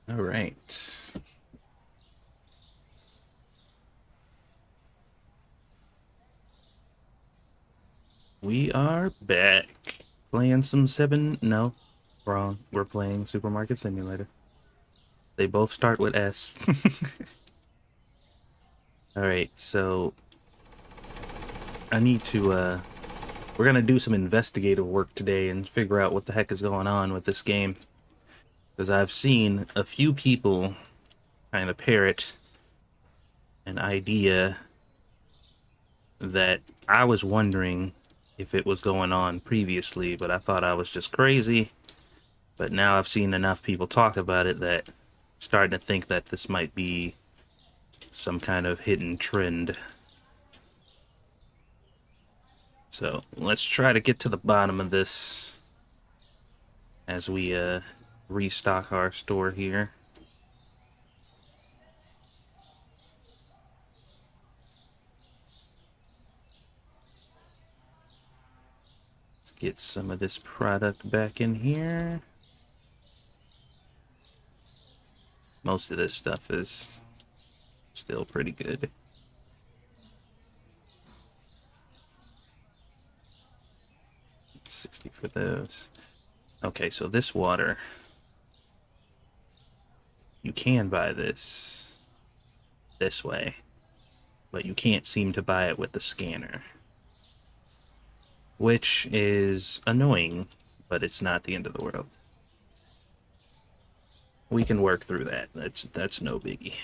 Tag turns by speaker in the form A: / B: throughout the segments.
A: All right. We are back. Playing some seven. No, wrong. We're playing Supermarket Simulator. They both start with S. All right, so I need to, we're gonna do some investigative work today and figure out what the heck is going on with this game. Because I've seen a few people kind of parrot an idea that I was wondering if it was going on previously, but I thought I was just crazy. But now I've seen enough people talk about it that I'm starting to think that this might be some kind of hidden trend. So let's try to get to the bottom of this as we restock our store here. Let's get some of this product back in here. Most of this stuff is still pretty good. It's 60 for those. Okay, so this water, you can buy this way, but you can't seem to buy it with the scanner, which is annoying, but it's not the end of the world. We can work through that. That's no biggie.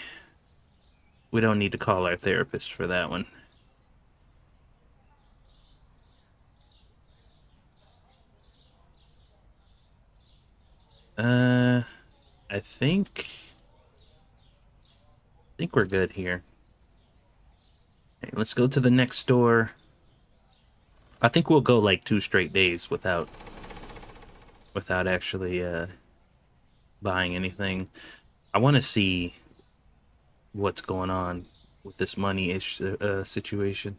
A: We don't need to call our therapist for that one. I think we're good here. Okay, let's go to the next store. I think we'll go like 2 straight days without actually buying anything. I want to see what's going on with this money-ish situation.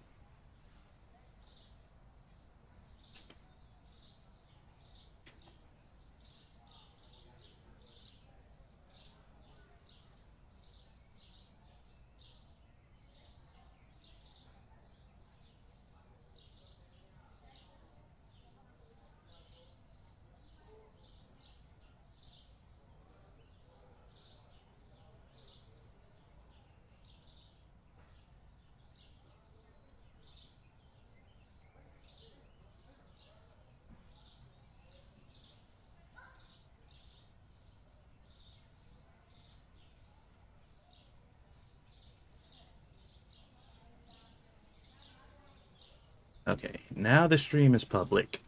A: Okay, now the stream is public.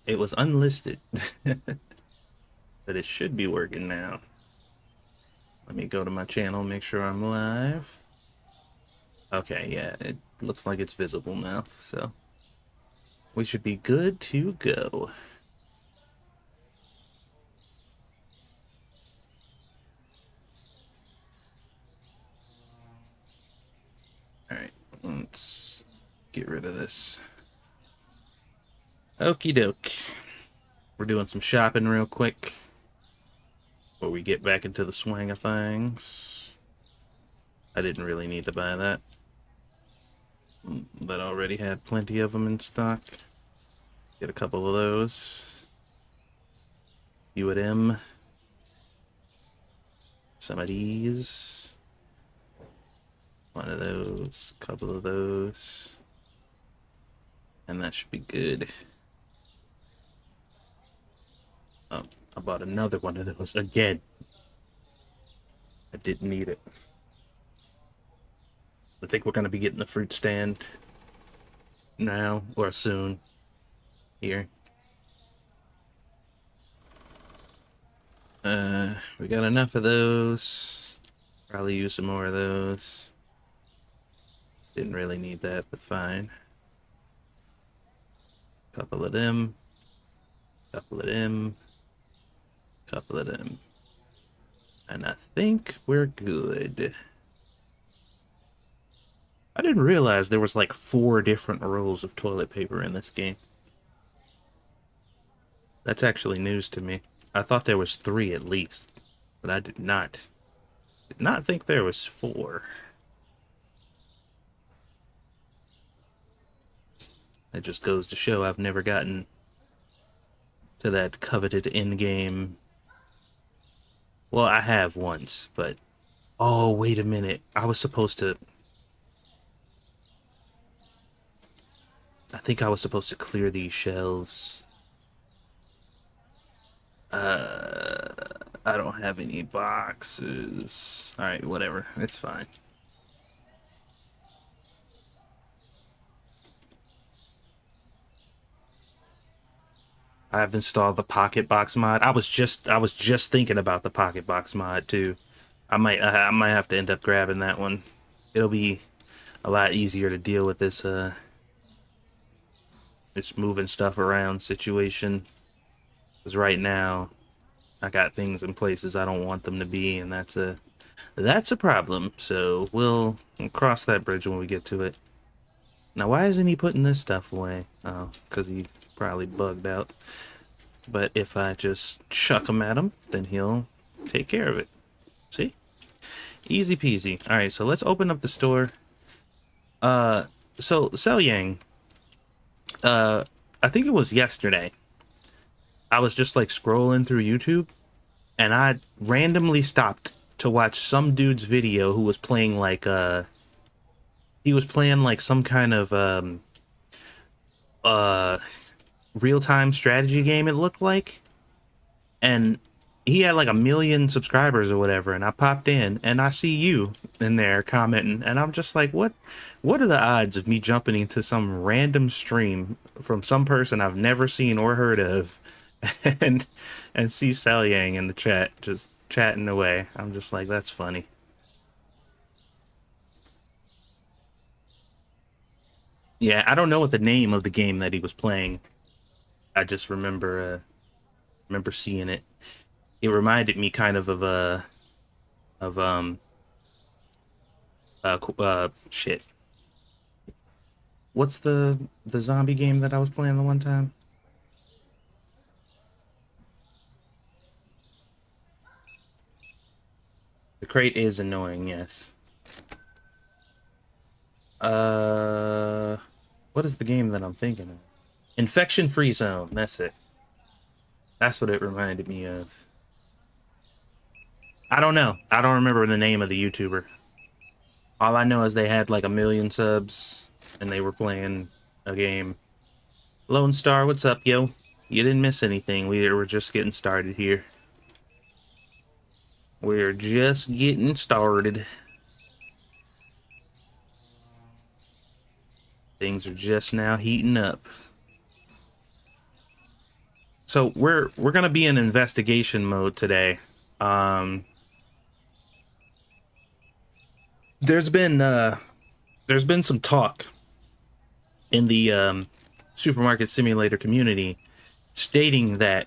A: It was unlisted, but it should be working now. Let me go to my channel, make sure I'm live. Okay, yeah, it looks like it's visible now, so we should be good to go. Alright, let's get rid of this. Okie doke. We're doing some shopping real quick before we get back into the swing of things. I didn't really need to buy that. That already had plenty of them in stock. Get a couple of those. U&M. Some of these. One of those. A couple of those. And that should be good. Oh, I bought another one of those again. I didn't need it. I think we're going to be getting the fruit stand now or soon here. We got enough of those. Probably use some more of those. Didn't really need that, but fine. Couple of them. Couple of them. Couple of them. And I think we're good. I didn't realize there was like 4 different rolls of toilet paper in this game. That's actually news to me. I thought there was 3 at least. but I did not think there was 4. That just goes to show I've never gotten to that coveted in-game. Well, I have once, but oh, wait a minute. I think I was supposed to clear these shelves. I don't have any boxes. All right, whatever. It's fine. I've installed the Pocket Box mod. I was just thinking about the Pocket Box mod too. I might have to end up grabbing that one. It'll be a lot easier to deal with this this moving stuff around situation. Because right now, I got things in places I don't want them to be, and that's a problem. So we'll cross that bridge when we get to it. Now, why isn't he putting this stuff away? Oh, because he probably bugged out. But if I just chuck him at him, then he'll take care of it. See? Easy peasy. All right, so let's open up the store. So Sel Yang, I think it was yesterday. I was just like scrolling through YouTube, and I randomly stopped to watch some dude's video who was playing like he was playing like some kind of real-time strategy game, it looked like. And he had like 1 million subscribers or whatever, and I popped in and I see you in there commenting, and I'm just like, what are the odds of me jumping into some random stream from some person I've never seen or heard of and see Sal Yang in the chat just chatting away? I'm just like, that's funny. Yeah, I don't know what the name of the game that he was playing. I just remember seeing it. It reminded me kind of shit. What's the zombie game that I was playing the one time? The crate is annoying, yes. What is the game that I'm thinking of? Infection Free Zone, that's it. That's what it reminded me of. I don't know. I don't remember the name of the YouTuber. All I know is they had like 1 million subs and they were playing a game. Lone Star, what's up, yo? You didn't miss anything. We were just getting started here. We're just getting started. Things are just now heating up. So we're gonna be in investigation mode today. There's been some talk in the supermarket simulator community stating that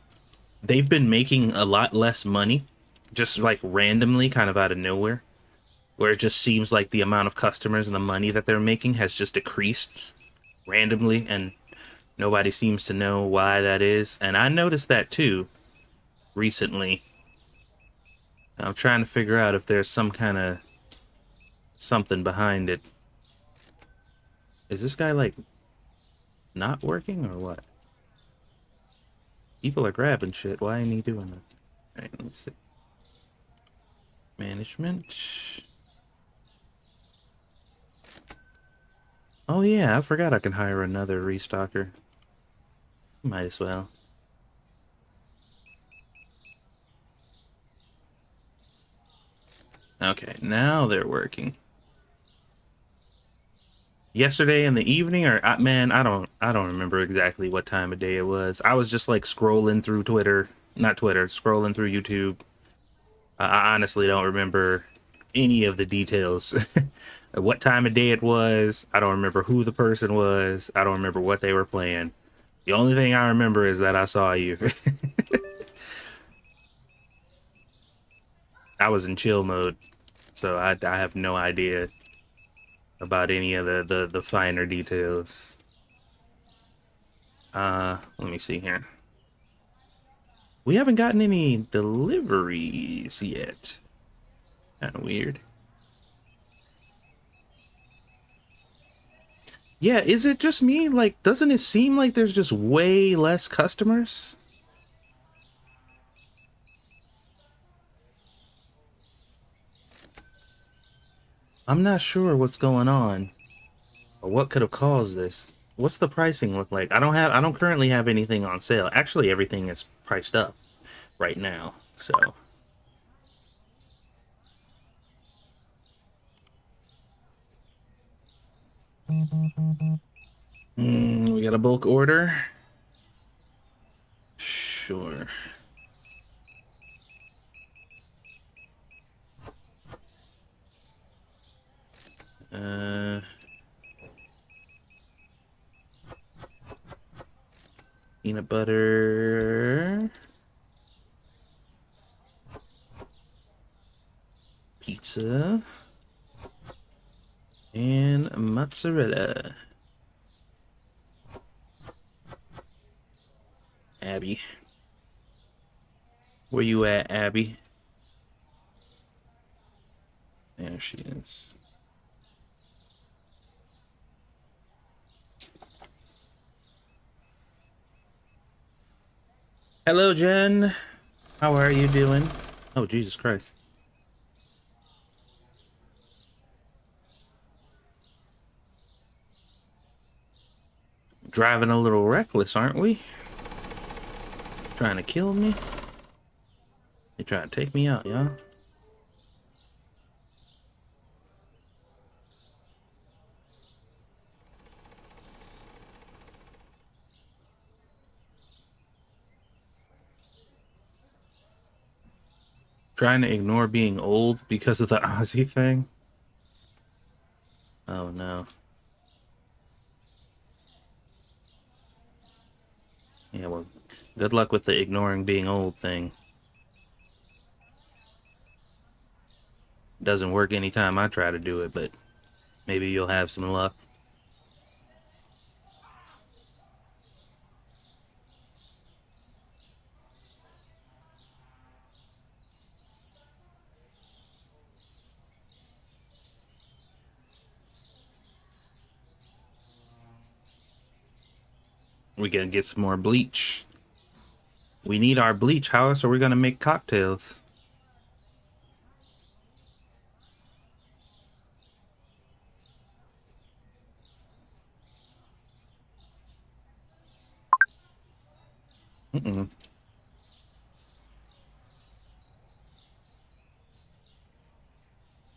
A: they've been making a lot less money, just like randomly, kind of out of nowhere, where it just seems like the amount of customers and the money that they're making has just decreased randomly, and nobody seems to know why that is. And I noticed that too recently. I'm trying to figure out if there's some kind of something behind it. Is this guy like not working or what? People are grabbing shit. Why ain't he doing that? Alright, let me see. Management. Oh yeah, I forgot I can hire another restocker. Might as well. Okay, now they're working. Yesterday in the evening, or man, I don't remember exactly what time of day it was. I was just like scrolling through scrolling through YouTube. I honestly don't remember any of the details. What time of day it was. I don't remember who the person was. I don't remember what they were playing. The only thing I remember is that I saw you. I was in chill mode, so I have no idea about any of the finer details. Let me see here. We haven't gotten any deliveries yet. Kind of weird. Yeah, is it just me? Like, doesn't it seem like there's just way less customers? I'm not sure what's going on or what could have caused this. What's the pricing look like? I don't currently have anything on sale. Actually, everything is priced up right now. So, we got a bulk order. Sure. Uh, Peanut butter. Pizza. And mozzarella. Abby. Where you at, Abby? There she is. Hello, Jen. How are you doing? Oh, Jesus Christ. Driving a little reckless, aren't we? Trying to kill me? They trying to take me out, y'all. Trying to ignore being old because of the Aussie thing? Oh, no. Yeah, well, good luck with the ignoring being old thing. Doesn't work anytime I try to do it, but maybe you'll have some luck. We gotta get some more bleach. We need our bleach. How else are we gonna make cocktails? Mm-mm.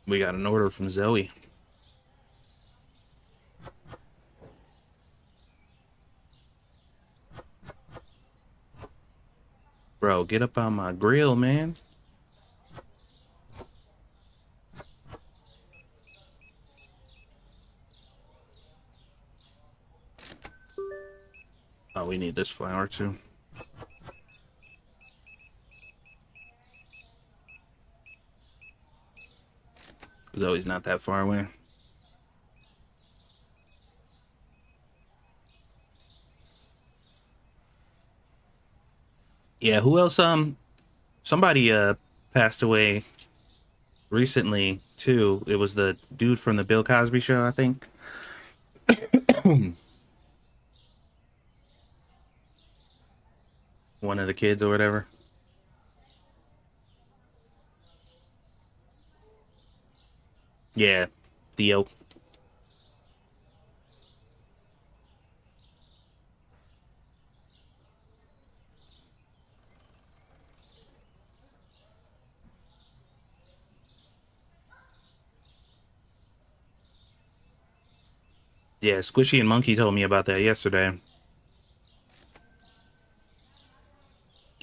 A: We got an order from Zoe. Bro, get up on my grill, man. Oh, we need this flour too. Zoe's not that far away. Yeah, who else? Somebody passed away recently too. It was the dude from the Bill Cosby show, I think. One of the kids or whatever. Yeah, Theo. Yeah, Squishy and Monkey told me about that yesterday.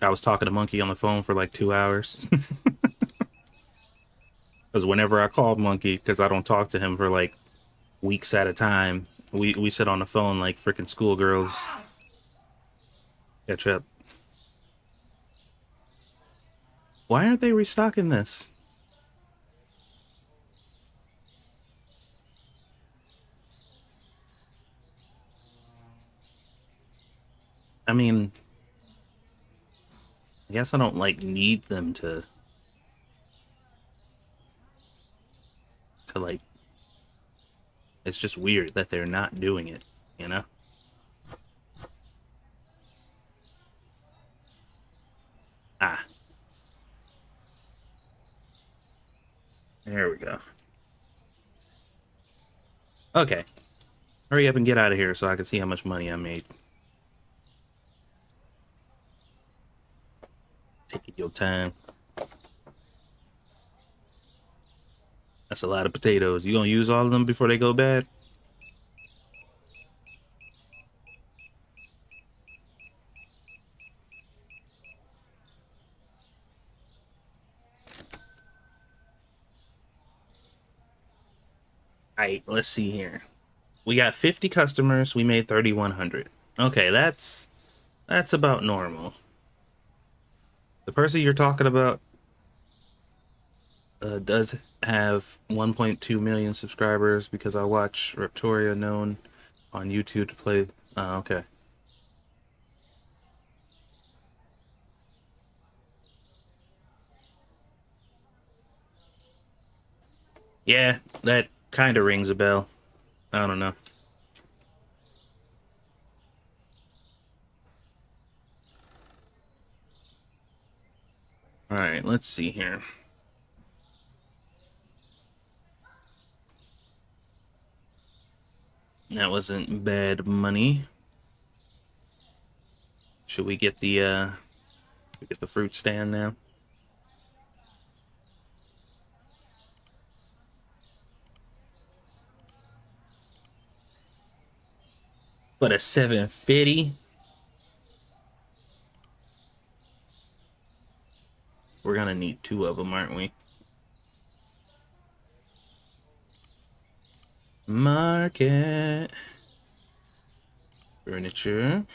A: I was talking to Monkey on the phone for like 2 hours. Because whenever I called Monkey, because I don't talk to him for like weeks at a time, we sit on the phone like freaking schoolgirls. Catch up. Why aren't they restocking this? I mean, guess I don't like need them to like, it's just weird that they're not doing it, you know? Ah. There we go. Okay. Hurry up and get out of here so I can see how much money I made. Take your time. That's a lot of potatoes. You gonna use all of them before they go bad? Alright, let's see here. We got 50 customers. We made 3,100. Okay, that's about normal. The person you're talking about does have 1.2 million subscribers because I watch Reptoria known on YouTube to play. Oh, okay. Yeah, that kind of rings a bell. I don't know. All right, let's see here. That wasn't bad money. Should we get the fruit stand now? But a 750? We're gonna need 2 of them, aren't we? Market. Furniture.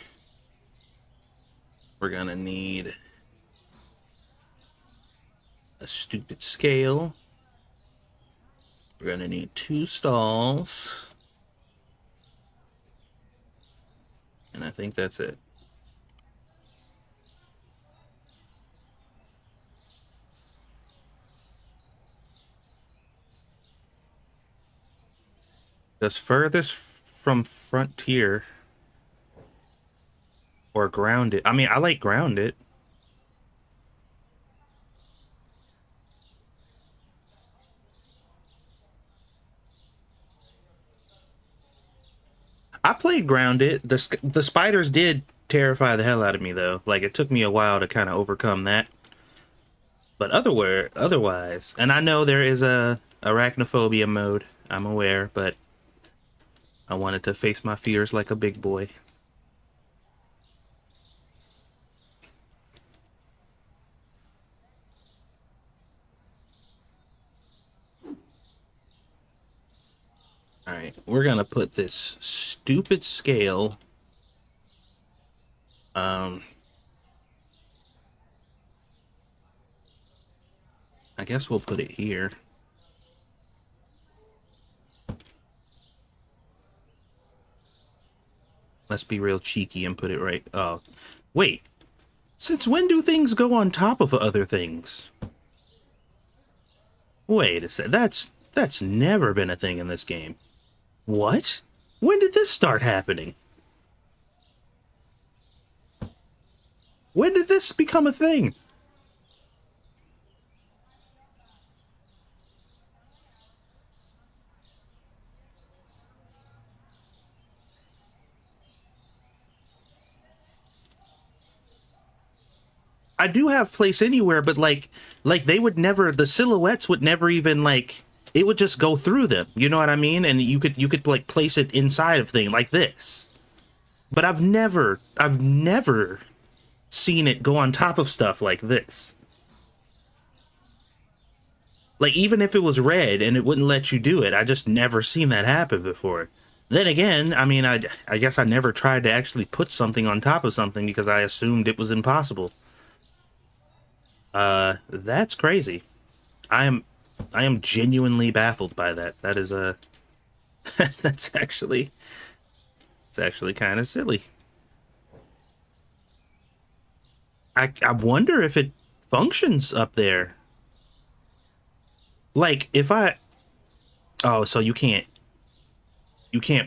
A: We're gonna need a stupid scale. We're gonna need 2 stalls. And I think that's it. Does furthest from frontier or grounded? I mean, I like grounded. I played grounded. The spiders did terrify the hell out of me though. Like it took me a while to kind of overcome that. But otherwise, and I know there is a arachnophobia mode. I'm aware, but I wanted to face my fears like a big boy. All right, we're gonna put this stupid scale. I guess we'll put it here. Let's be real cheeky and put it right. Oh, wait. Since when do things go on top of other things? Wait a sec. That's never been a thing in this game. What? When did this start happening? When did this become a thing? I do have Place Anywhere, but like they would never, the silhouettes would never even like, it would just go through them. You know what I mean? And you could like place it inside of thing like this. But I've never seen it go on top of stuff like this. Like even if it was red and it wouldn't let you do it, I just never seen that happen before. Then again, I mean, I guess I never tried to actually put something on top of something because I assumed it was impossible. That's crazy. I am genuinely baffled by that. That is a that's actually it's actually kind of silly. I wonder if it functions up there. Like if I, oh, so you can't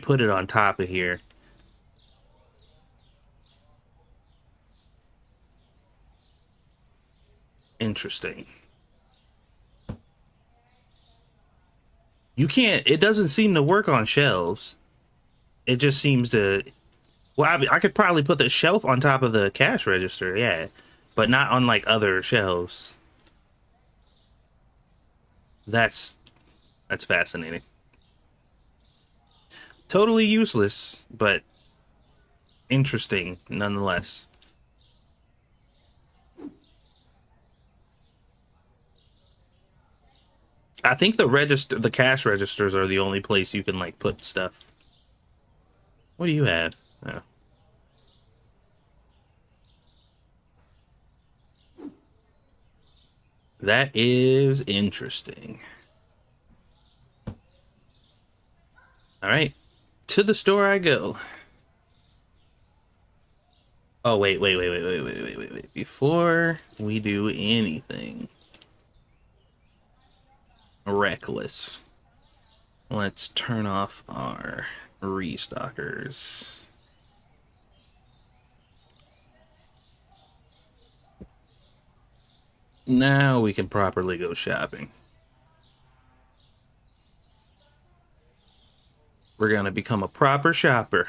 A: put it on top of here. Interesting. You can't, it doesn't seem to work on shelves. It just seems to, well, I mean, I could probably put the shelf on top of the cash register, yeah, but not on like other shelves. That's that's fascinating. Totally useless, but interesting nonetheless. I think the cash registers are the only place you can like put stuff. What do you have? Oh. That is interesting. All right, to the store I go. Oh, wait. Before we do anything reckless, let's turn off our restockers. Now we can properly go shopping. We're gonna become a proper shopper.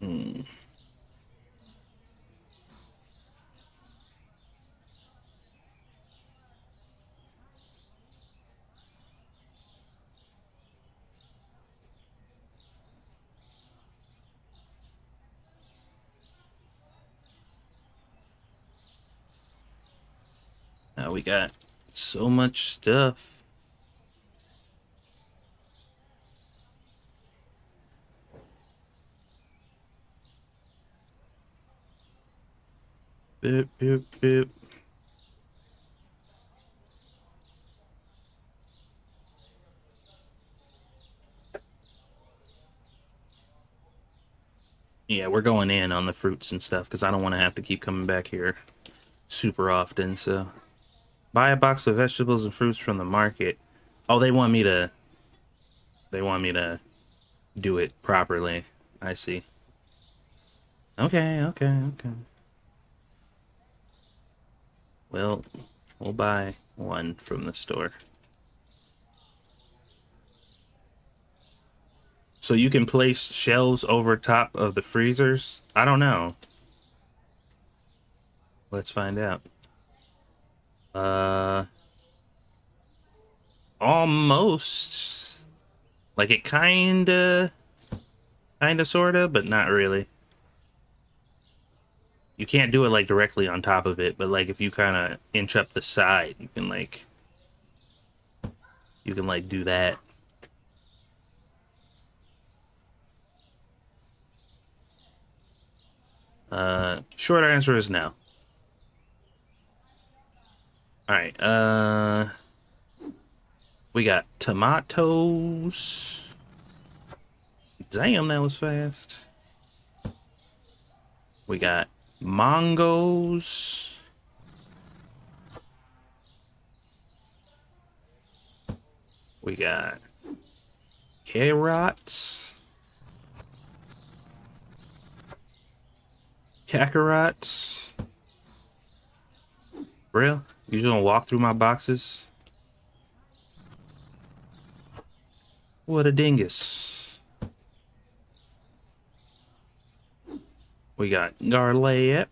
A: Hmm. Now we got so much stuff. Boop, boop, boop. Yeah, we're going in on the fruits and stuff because I don't want to have to keep coming back here super often. So buy a box of vegetables and fruits from the market. Oh, they want me to do it properly. I see. Okay. Well, we'll buy one from the store. So you can place shelves over top of the freezers? I don't know. Let's find out. Uh, almost. Like it kinda sorta, but not really. You can't do it like directly on top of it, but like if you kind of inch up the side, you can like do that. Short answer is no. All right. We got tomatoes. Damn, that was fast. We got mangoes. We got carrots. Kakarot's. Real? You just gonna walk through my boxes? What a dingus. We got garlic.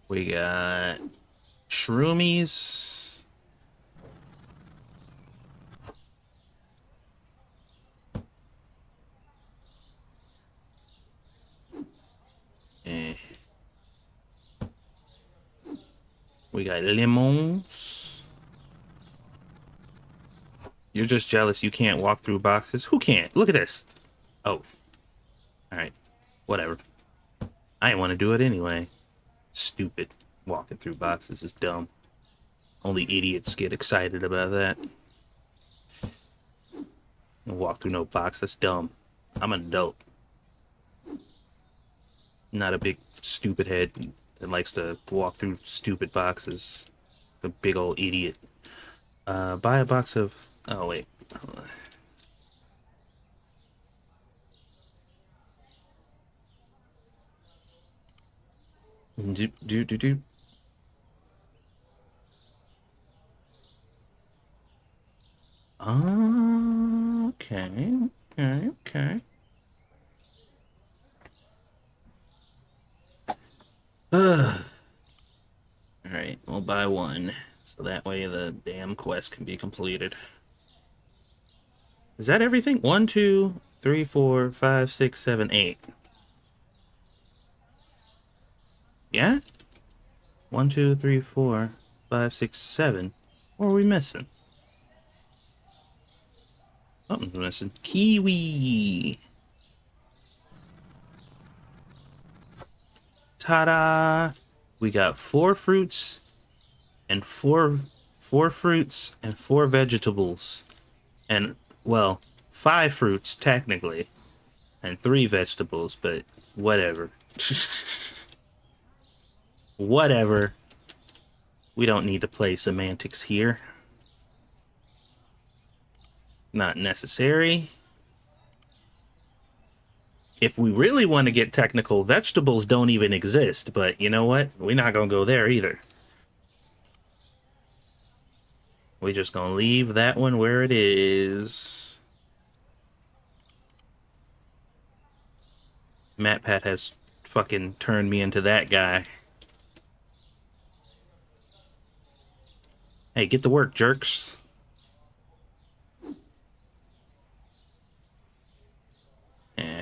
A: We got shroomies. Eh. We got lemons. You're just jealous you can't walk through boxes? Who can't? Look at this. Oh. Alright. Whatever. I didn't want to do it anyway. Stupid. Walking through boxes is dumb. Only idiots get excited about that. Walk through no box. That's dumb. I'm an adult. Not a big stupid head that likes to walk through stupid boxes. A big old idiot. Buy a box of... Oh, wait. Do. Okay. Alright, we'll buy one. So that way the damn quest can be completed. Is that everything? 1, 2, 3, 4, 5, 6, 7, 8. Yeah? 1, 2, 3, 4, 5, 6, 7. What are we missing? Something's missing. Kiwi! Ta-da! We got 4 fruits and 4 fruits and 4 vegetables. And, well, 5 fruits, technically. And 3 vegetables, but whatever. Whatever. We don't need to play semantics here. Not necessary. If we really want to get technical, vegetables don't even exist, but you know what? We're not gonna go there either. We're just gonna leave that one where it is. MatPat has fucking turned me into that guy. Hey, get to work, jerks. Eh.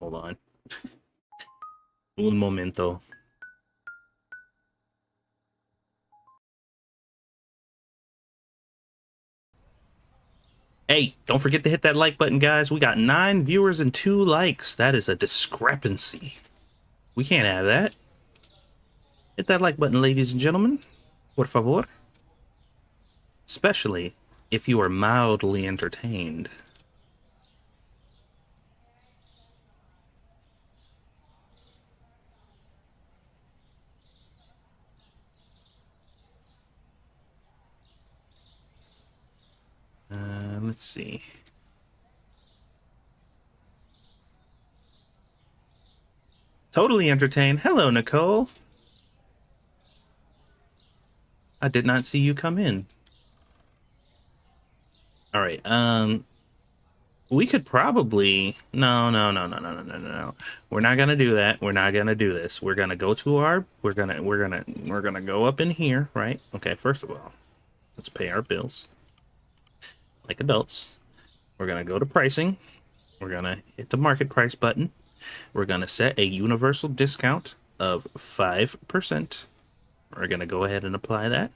A: Hold on. Un momento. Hey, don't forget to hit that like button, guys. We got 9 viewers and 2 likes. That is a discrepancy. We can't have that. Hit that like button, ladies and gentlemen. Por favor. Especially if you are mildly entertained. Let's see. Totally entertained. Hello, Nicole. I did not see you come in. All right. We could probably no. We're not gonna do that. We're not gonna do this. We're gonna go to our. We're gonna go up in here, right? Okay. First of all, let's pay our bills like adults. We're gonna go to pricing. We're gonna hit the market price button. We're gonna set a universal discount of 5%. We're gonna go ahead and apply that,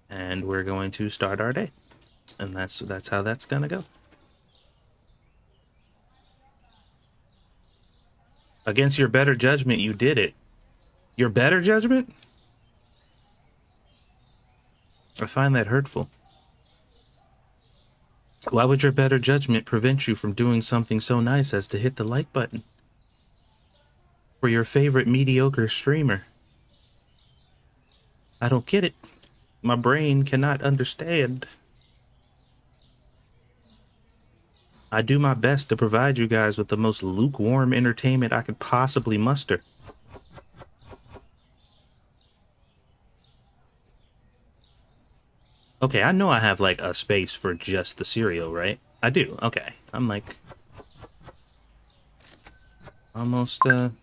A: and we're going to start our day. And that's how that's gonna go. Against your better judgment, you did it. Your better judgment? I find that hurtful. Why would your better judgment prevent you from doing something so nice as to hit the like button for your favorite mediocre streamer? I don't get it. My brain cannot understand. I do my best to provide you guys with the most lukewarm entertainment I could possibly muster. Okay, I know I have like a space for just the cereal, right? I do. Okay. I'm like almost okay.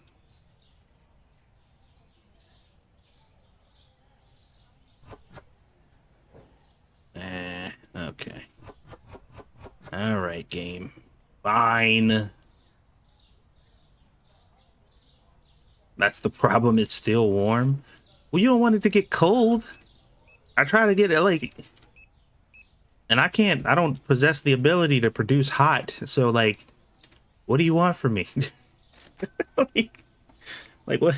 A: All right, game. Fine. That's the problem. It's still warm. Well, you don't want it to get cold. I try to get it like, and I can't. I don't possess the ability to produce hot. So like, what do you want from me? like what?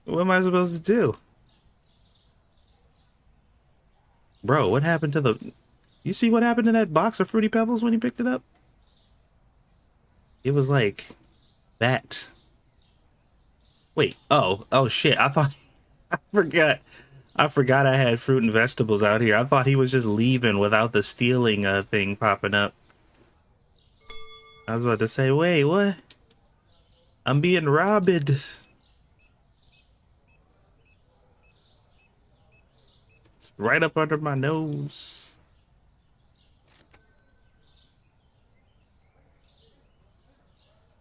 A: What am I supposed to do? Bro, what happened to the... You see what happened to that box of Fruity Pebbles when you picked it up? It was like... that. Wait, oh shit, I thought... I forgot. I forgot I had fruit and vegetables out here. I thought he was just leaving without the stealing thing popping up. I was about to say, wait, what? I'm being robbed. It's right up under my nose.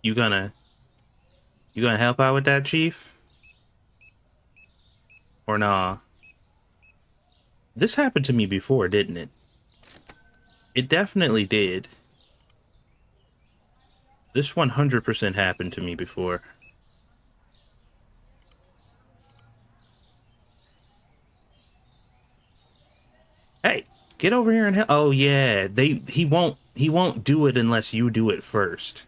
A: You gonna help out with that, Chief? Or nah? This happened to me before, didn't it? It definitely did. This 100% happened to me before. Hey, get over here and help. Oh yeah, he won't do it unless you do it first.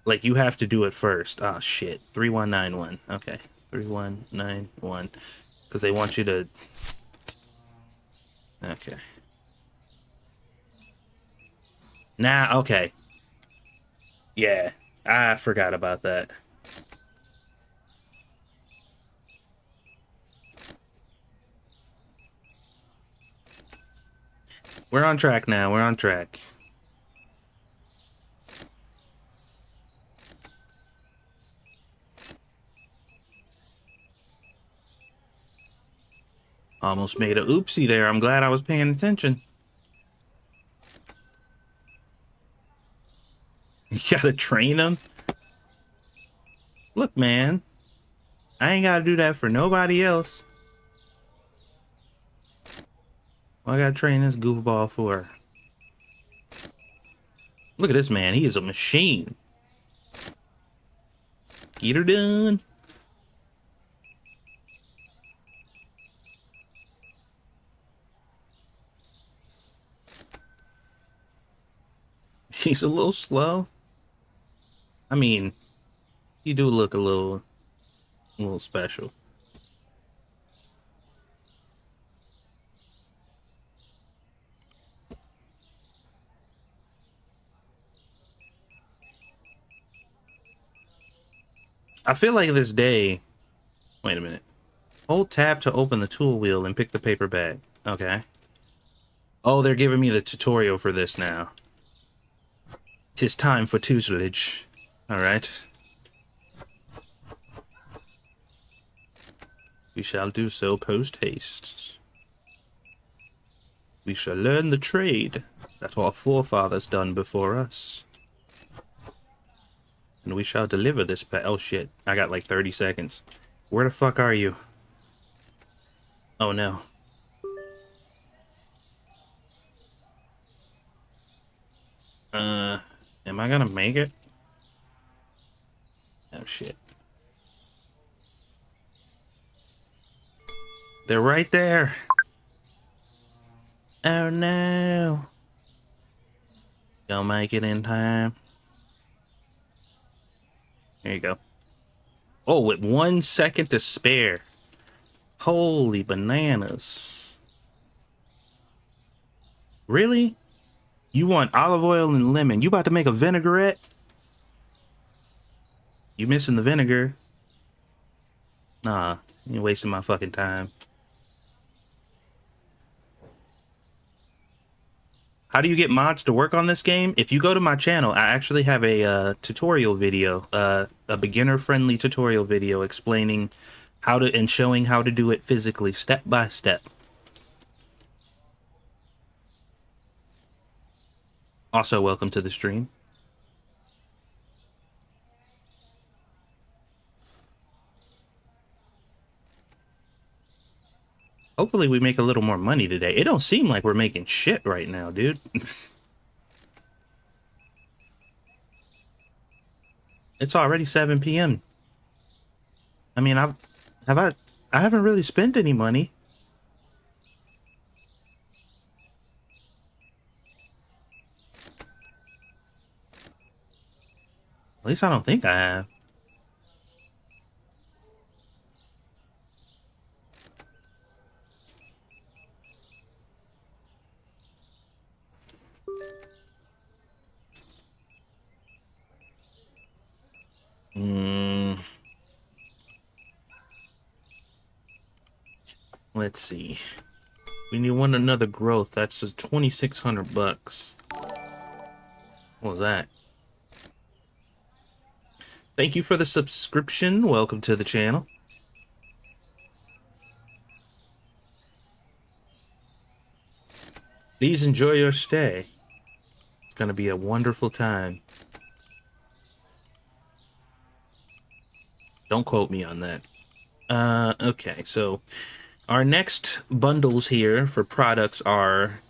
A: Like you have to do it first. Oh shit. 3191. Okay. 3191. Because they want you to... Okay. Nah, okay. Yeah, I forgot about that. We're on track now. We're on track. Almost made a oopsie there. I'm glad I was paying attention. You gotta train them? Look, man. I ain't gotta do that for nobody else. What I gotta train this goofball for? Look at this man. He is a machine. Get her done. He's a little slow. I mean, you do look a little special. I feel like this day... Wait a minute. Hold tab to open the tool wheel and pick the paper bag. Okay. Oh, they're giving me the tutorial for this now. 'Tis time for tutelage. Alright. We shall do so post-haste. We shall learn the trade that our forefathers done before us. And we shall deliver this oh shit, I got like 30 seconds. Where the fuck are you? Oh no. Am I gonna make it? Oh shit. They're right there. Oh no. Don't make it in time. There you go. Oh, with 1 second to spare. Holy bananas. Really? You want olive oil and lemon. You about to make a vinaigrette? You missing the vinegar. Nah, you're wasting my fucking time. How do you get mods to work on this game? If you go to my channel, I actually have a tutorial video, a beginner-friendly tutorial video explaining how to and showing how to do it physically, step by step. Also, welcome to the stream. Hopefully we make a little more money today. It don't seem like we're making shit right now, dude. It's already 7 p.m. I mean, I haven't really spent any money. At least I don't think I have. Let's see. We need another growth. That's just 2,600 bucks. What was that? Thank you for the subscription. Welcome to the channel. Please enjoy your stay. It's gonna be a wonderful time. Don't quote me on that. Okay, so our next bundles here for products are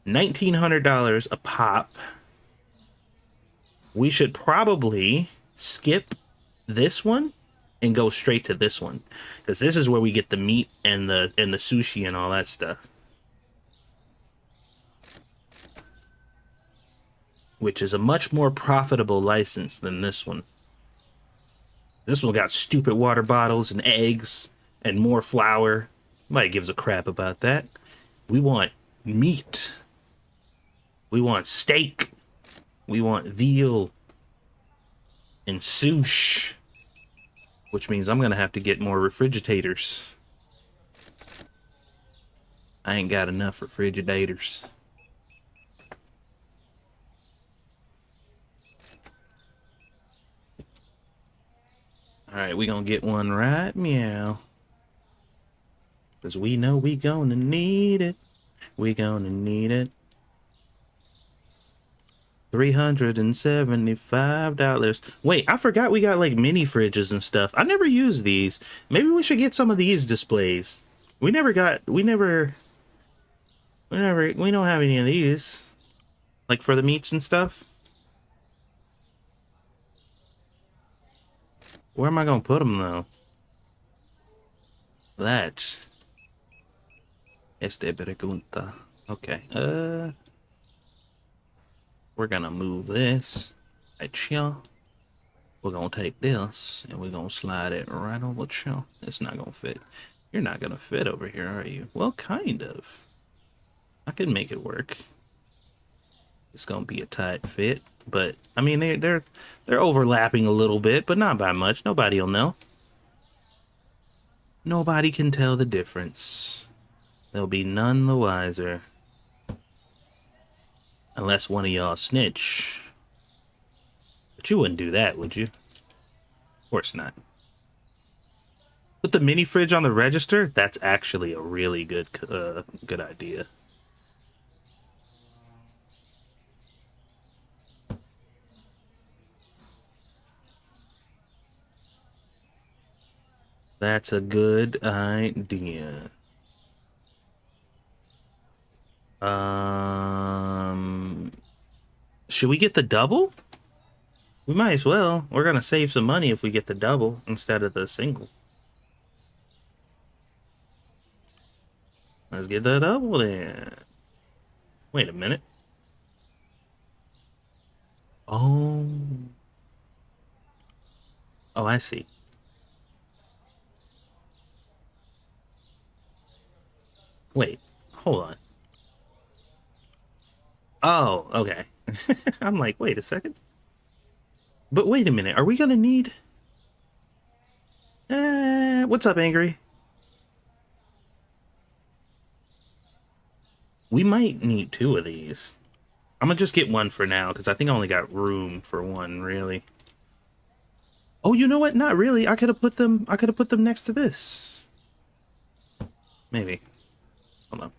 A: $1,900 a pop. We should probably skip this one and go straight to this one, because this is where we get the meat and the sushi and all that stuff, which is a much more profitable license than this one. This one got stupid water bottles and eggs and more flour. Nobody gives a crap about that. We want meat. We want steak. We want veal and sushi, which means I'm gonna have to get more refrigerators. I ain't got enough refrigerators. All right, we gonna get one right meow, because we know we gonna need it. We gonna need it. $375. Wait, I forgot we got like mini fridges and stuff. I never used these. Maybe we should get some of these displays. We don't have any of these. Like for the meats and stuff. Where am I gonna put them though? That. Este pregunta. Okay. We're gonna move this right here. We're gonna take this and we're gonna slide it right over here. It's not gonna fit. You're not gonna fit over here, are you? Well, kind of. I can make it work. It's gonna be a tight fit, but I mean they're overlapping a little bit, but not by much. Nobody'll know. Nobody can tell the difference. They'll be none the wiser. Unless one of y'all snitch. But you wouldn't do that, would you? Of course not. Put the mini fridge on the register? That's actually a really good idea. That's a good idea. Should we get the double? We might as well. We're gonna save some money if we get the double instead of the single. Let's get the double then. Wait a minute. Oh. Oh, I see. Wait, hold on. Oh, okay. I'm like, wait a second. But wait a minute, are we gonna need... what's up, Angry? We might need 2 of these. I'm gonna just get one for now, because I think I only got room for one, really. Oh, you know what? Not really. I could have put them next to this. Maybe. Hold on.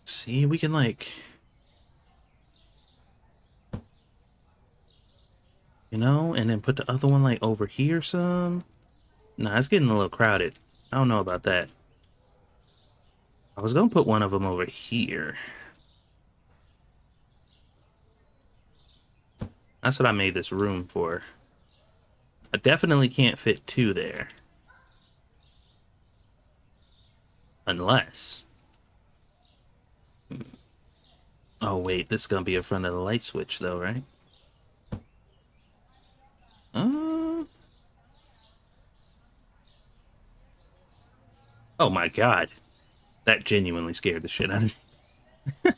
A: See, we can like... You know, and then put the other one like over here some. Nah, it's getting a little crowded. I don't know about that. I was gonna put one of them over here. That's what I made this room for. I definitely can't fit 2 there. Unless... Oh wait, this is gonna be in front of the light switch though, right? Oh my god. That genuinely scared the shit out of me.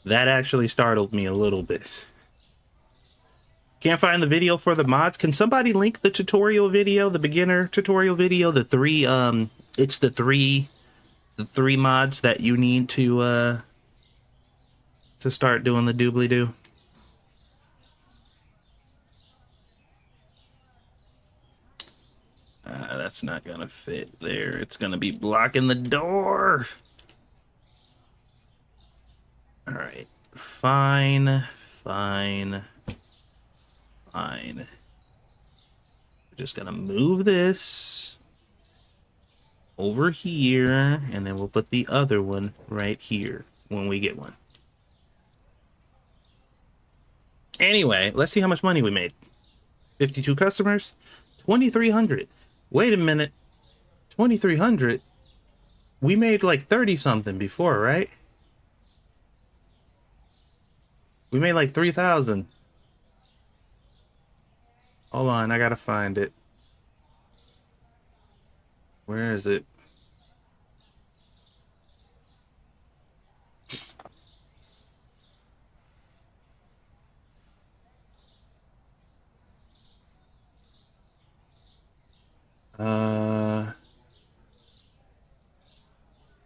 A: That actually startled me a little bit. Can't find the video for the mods. Can somebody link the tutorial video, the beginner tutorial video, the three it's the three mods that you need to start doing the doobly-doo? That's not gonna fit there. It's gonna be blocking the door. All right, fine. We're just gonna move this over here, and then we'll put the other one right here when we get one. Anyway, let's see how much money we made. 52 customers, 2,300. Wait a minute, 2,300? We made like 30 something before, right? We made like 3,000. Hold on, I gotta find it. Where is it?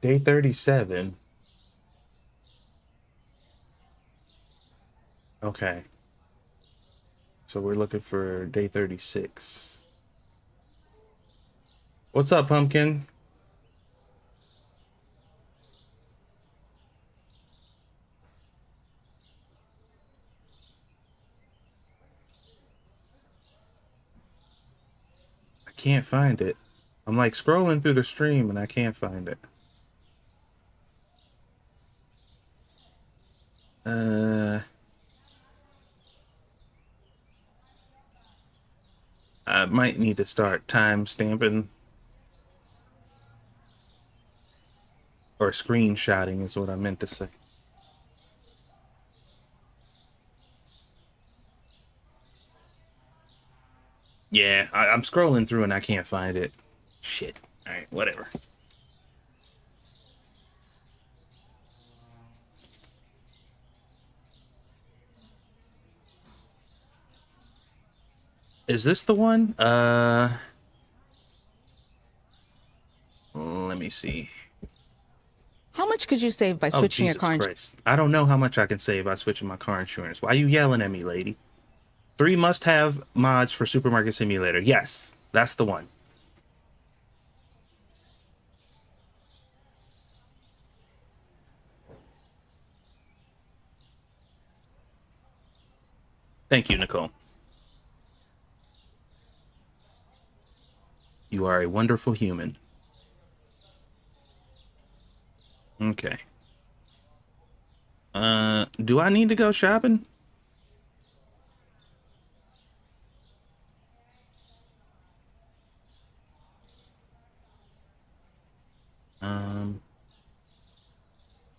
A: Day 37. Okay. So we're looking for day 36. What's up, Pumpkin? I can't find it. I'm like scrolling through the stream and I can't find it. I might need to start time stamping or screenshotting is what I meant to say. Yeah, I'm scrolling through and I can't find it. Shit. All right, whatever. Is this the one? Let me see.
B: How much could you save by switching your car insurance?
A: I don't know how much I can save by switching my car insurance. Why are you yelling at me, lady? 3 must-have mods for Supermarket Simulator. Yes, that's the one. Thank you, Nicole. You are a wonderful human. Okay. Do I need to go shopping?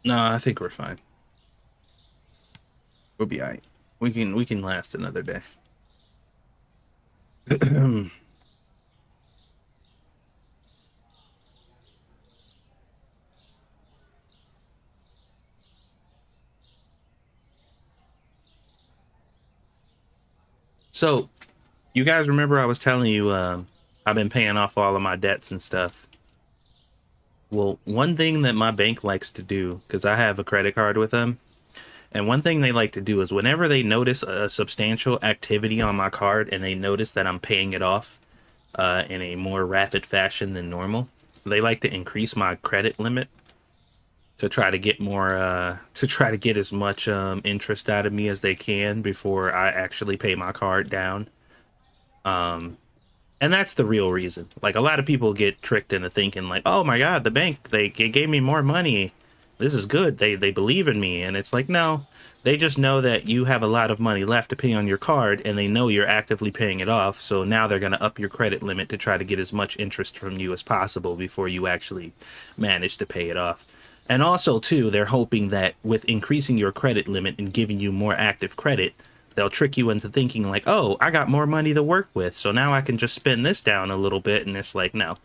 A: No, I think we're fine. We'll be all right. We can last another day. So, you guys remember I was telling you I've been paying off all of my debts and stuff. Well, one thing that my bank likes to do, because I have a credit card with them, and one thing they like to do is whenever they notice a substantial activity on my card and they notice that I'm paying it off in a more rapid fashion than normal, they like to increase my credit limit to try to get more, to try to get as much interest out of me as they can before I actually pay my card down. And that's the real reason. Like, a lot of people get tricked into thinking like, oh my God, the bank, they gave me more money. This is good. They believe in me. And it's like, no, they just know that you have a lot of money left to pay on your card and they know you're actively paying it off. So now they're going to up your credit limit to try to get as much interest from you as possible before you actually manage to pay it off. And also, too, they're hoping that with increasing your credit limit and giving you more active credit, they'll trick you into thinking like, oh, I got more money to work with, so now I can just spend this down a little bit. And it's like, no,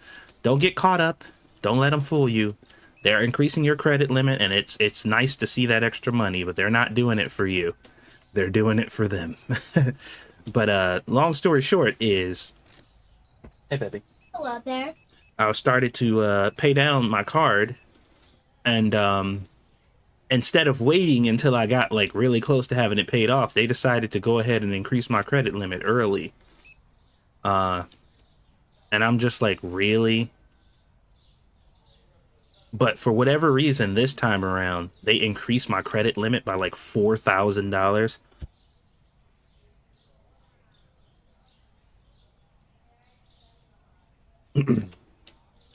A: don't get caught up. Don't let them fool you. They're increasing your credit limit, and it's nice to see that extra money, but they're not doing it for you. They're doing it for them. But long story short is, hey baby,
C: Hello there.
A: I started to pay down my card, and instead of waiting until I got like really close to having it paid off, they decided to go ahead and increase my credit limit early. And I'm just like, really? But for whatever reason, this time around, they increased my credit limit by like $4,000.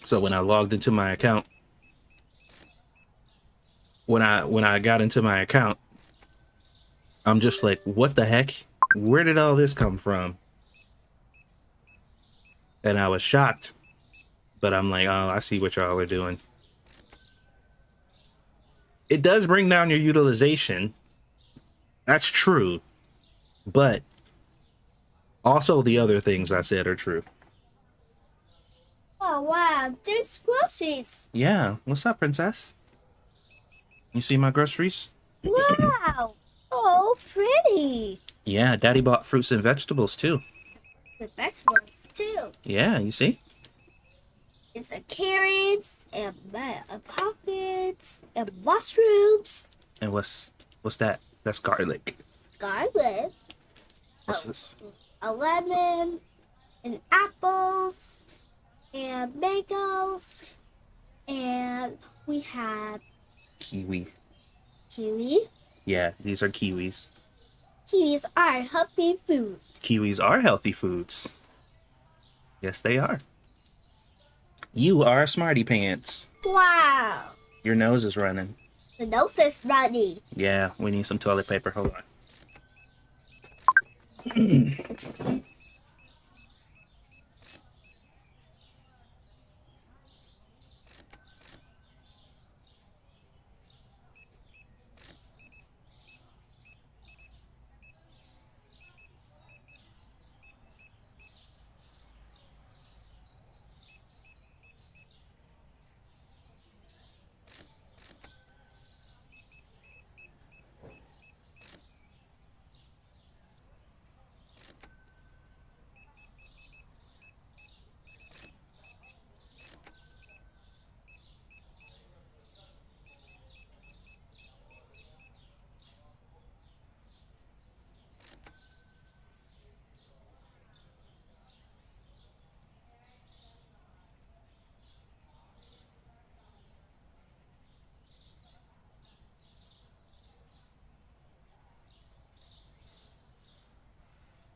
A: So when I logged into my account, when I got into my account, I'm just like, what the heck? Where did all this come from? And I was shocked, but I'm like, oh, I see what y'all are doing. It does bring down your utilization. That's true. But also the other things I said are true.
C: Oh wow, there's groceries.
A: Yeah. What's up, princess? You see my groceries?
C: Wow. Oh, pretty.
A: Yeah, daddy bought fruits and vegetables too.
C: The vegetables too.
A: Yeah, you see?
C: It's a carrots and pumpkins and mushrooms,
A: And what's that? That's garlic.
C: garlic,
A: What's this?
C: a lemon, and apples, and mangoes, and we have
A: Kiwi.
C: kiwi.
A: Yeah, these are kiwis.
C: Kiwis are healthy food.
A: Kiwis are healthy foods. Yes, they are. You are a smarty pants.
C: Wow.
A: Your nose is running.
C: The nose is runny.
A: Yeah, we need some toilet paper. Hold on.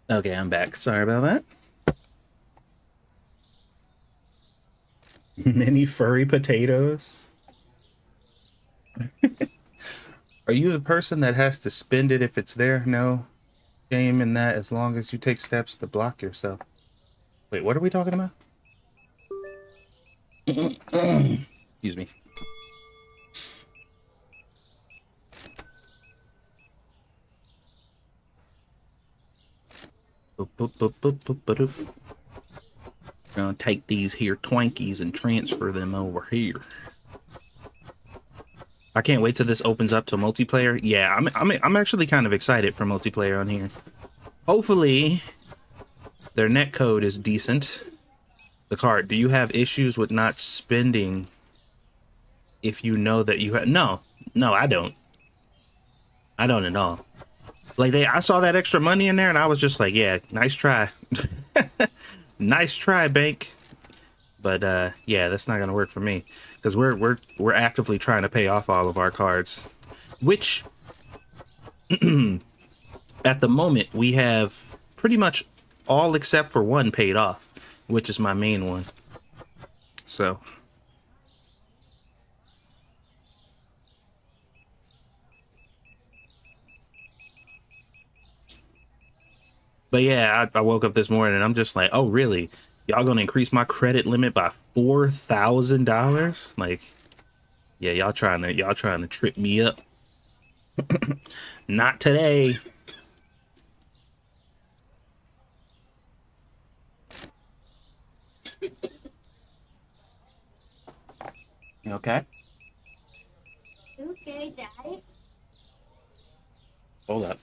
A: Okay, I'm back. Sorry about that. Mini furry potatoes? Are you the person that has to spend it if it's there? No shame in that as long as you take steps to block yourself. Wait, what are we talking about? Excuse me. Gonna take these here Twinkies and transfer them over here. I can't wait till this opens up to multiplayer. Yeah, I'm actually kind of excited for multiplayer on here. Hopefully, their netcode is decent. The card. Do you have issues with not spending if you know that you have? No, I don't. I don't at all. Like I saw that extra money in there, and I was just like, yeah, nice try. Nice try, bank. But yeah, that's not gonna work for me because we're actively trying to pay off all of our cards, which at the moment we have pretty much all except for one paid off, which is my main one. So but yeah, I woke up this morning and I'm just like, oh really? Y'all gonna increase my credit limit by $4,000? Like, yeah, y'all trying to trip me up. Not today. You okay?
C: Okay, Daddy.
A: Hold up.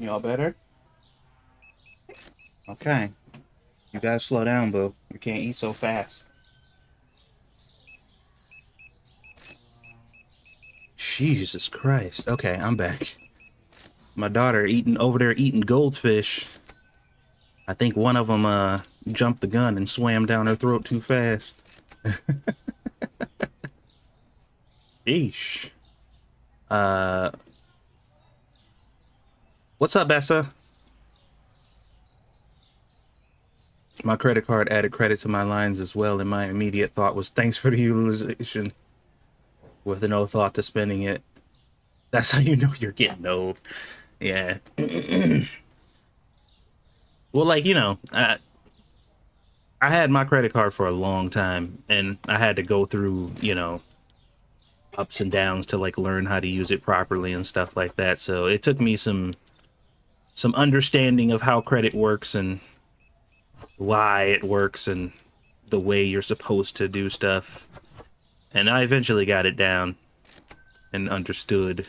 A: Y'all better? Okay. You gotta slow down, boo. You can't eat so fast. Jesus Christ. Okay, I'm back. My daughter over there eating goldfish. I think one of them jumped the gun and swam down her throat too fast. Eesh. What's up, Bessa? My credit card added credit to my lines as well, and my immediate thought was thanks for the utilization, with no thought to spending it. That's how you know you're getting old. Yeah. Well, like, you know, I had my credit card for a long time, and I had to go through, you know, ups and downs to like learn how to use it properly and stuff like that. So it took me some understanding of how credit works and why it works and the way you're supposed to do stuff. And I eventually got it down and understood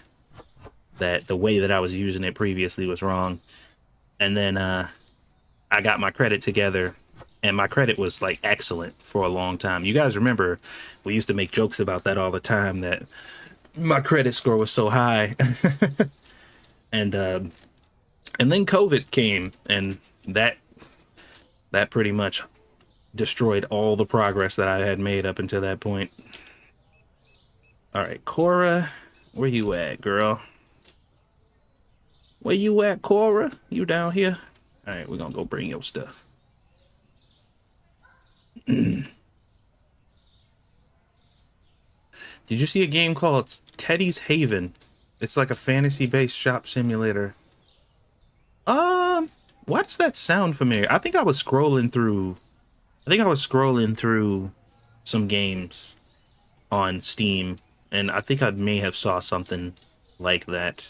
A: that the way that I was using it previously was wrong. And then I got my credit together, and my credit was like excellent for a long time. You guys remember we used to make jokes about that all the time, that my credit score was so high. And then COVID came, and that pretty much destroyed all the progress that I had made up until that point. All right, Cora, where you at, girl? Where you at, Cora? You down here? All right, we're gonna go bring your stuff. Did you see a game called Teddy's Haven? It's like a fantasy-based shop simulator. Why does that sound familiar? I think I was scrolling through some games on Steam, and I think I may have saw something like that.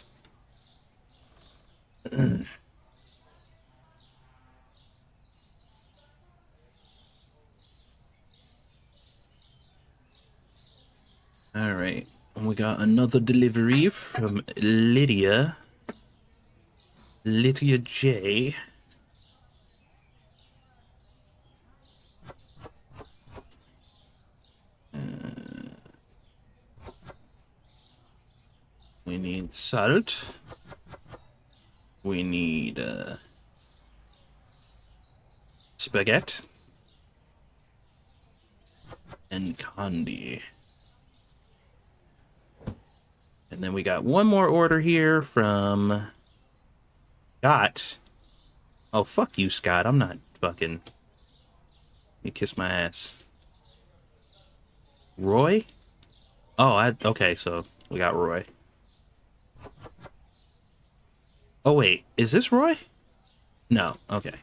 A: All right, we got another delivery from Lydia J. We need salt. We need spaghetti and candy. And then we got one more order here from Scott. Oh, fuck you, Scott. I'm not fucking... Let me kiss my ass. Roy? Oh, okay, so we got Roy. Oh, wait. Is this Roy? No. Okay.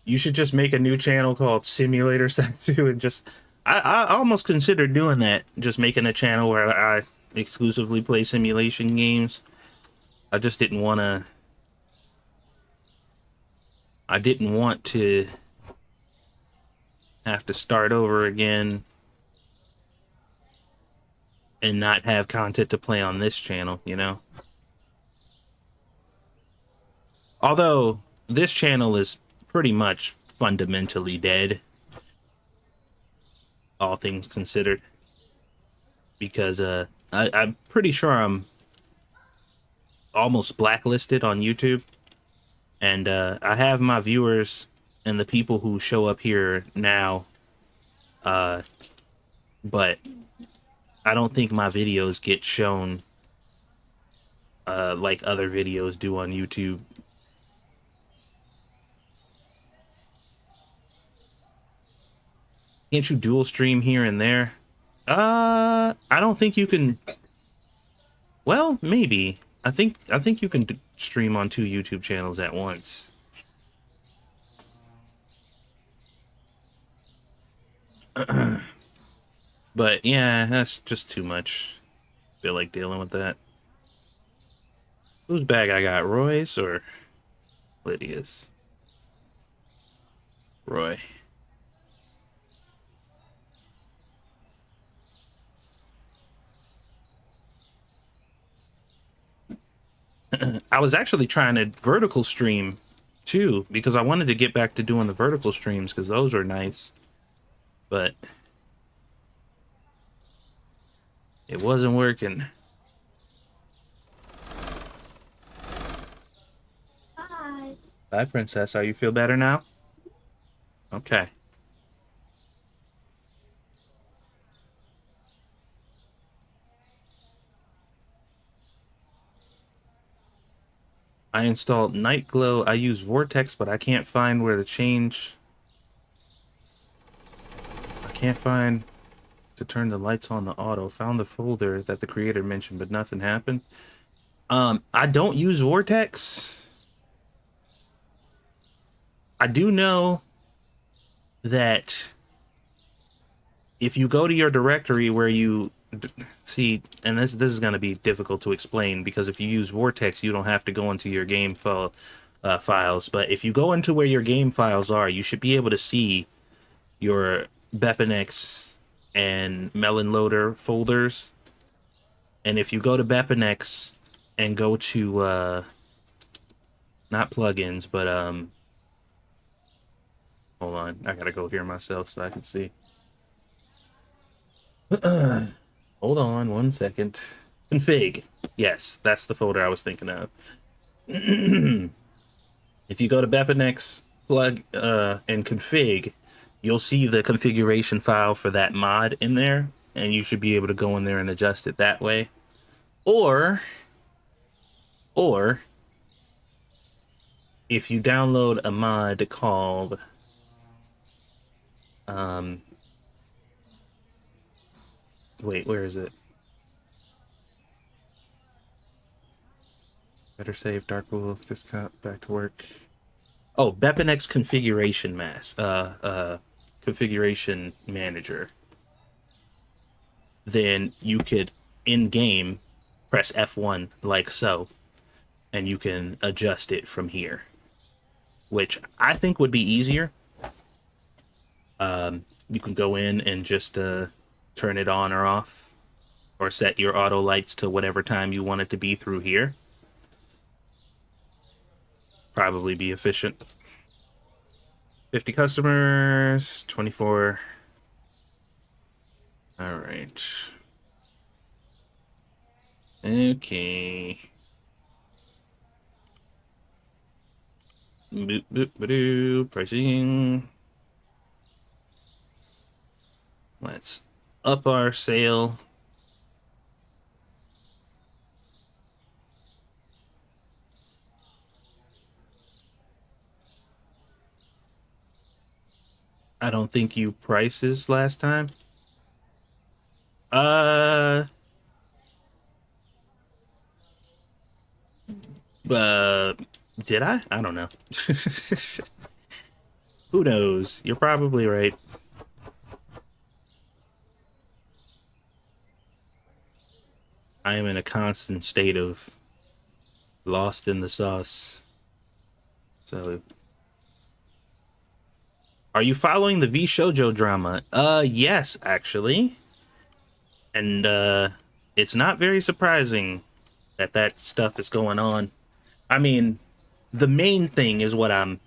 A: You should just make a new channel called Simulator Tattoo and just... I almost considered doing that. Just making a channel where I exclusively play simulation games. I just didn't want to... I didn't want to have to start over again and not have content to play on this channel, you know? Although, this channel is pretty much fundamentally dead, all things considered, because I'm pretty sure I'm almost blacklisted on YouTube, and I have my viewers and the people who show up here now, but I don't think my videos get shown like other videos do on YouTube. Can't you dual stream here and there? I don't think you can. Well, maybe. I think you can stream on 2 YouTube channels at once. But yeah, that's just too much. Feel like dealing with that. Whose bag I got, Roy's or Lydia's? Roy. I was actually trying to vertical stream too, because I wanted to get back to doing the vertical streams because those are nice, but it wasn't working.
C: Bye.
A: Bye, princess. Are you feel better now? Okay. I installed Night Glow. I use Vortex, but I can't find where to change. I can't find to turn the lights on the auto. Found the folder that the creator mentioned, but nothing happened. I don't use Vortex. I do know that if you go to your directory where you see, and this is going to be difficult to explain because if you use Vortex, you don't have to go into your game files. But if you go into where your game files are, you should be able to see your BepInEx and Melon Loader folders. And if you go to BepInEx and go to not plugins, but hold on, I gotta go here myself so I can see. Hold on 1 second. Config. Yes, that's the folder I was thinking of. If you go to BepInEx plug and config, you'll see the configuration file for that mod in there, and you should be able to go in there and adjust it that way. Or if you download a mod called wait, where is it? Better save Dark Wolf discount back to work. Oh, BepInEx configuration configuration manager. Then you could in game press F1 like so, and you can adjust it from here, which I think would be easier. You can go in and just turn it on or off, or set your auto lights to whatever time you want it to be through here. Probably be efficient. 50 customers, 24. All right. Okay. Boop, boop, ba-doo. Pricing. Let's up our sale. I don't think you prices last time. Did I? I don't know. Who knows? You're probably right. I am in a constant state of lost in the sauce. So, are you following the V Shoujo drama? Yes, actually. And it's not very surprising that that stuff is going on. I mean, the main thing is what I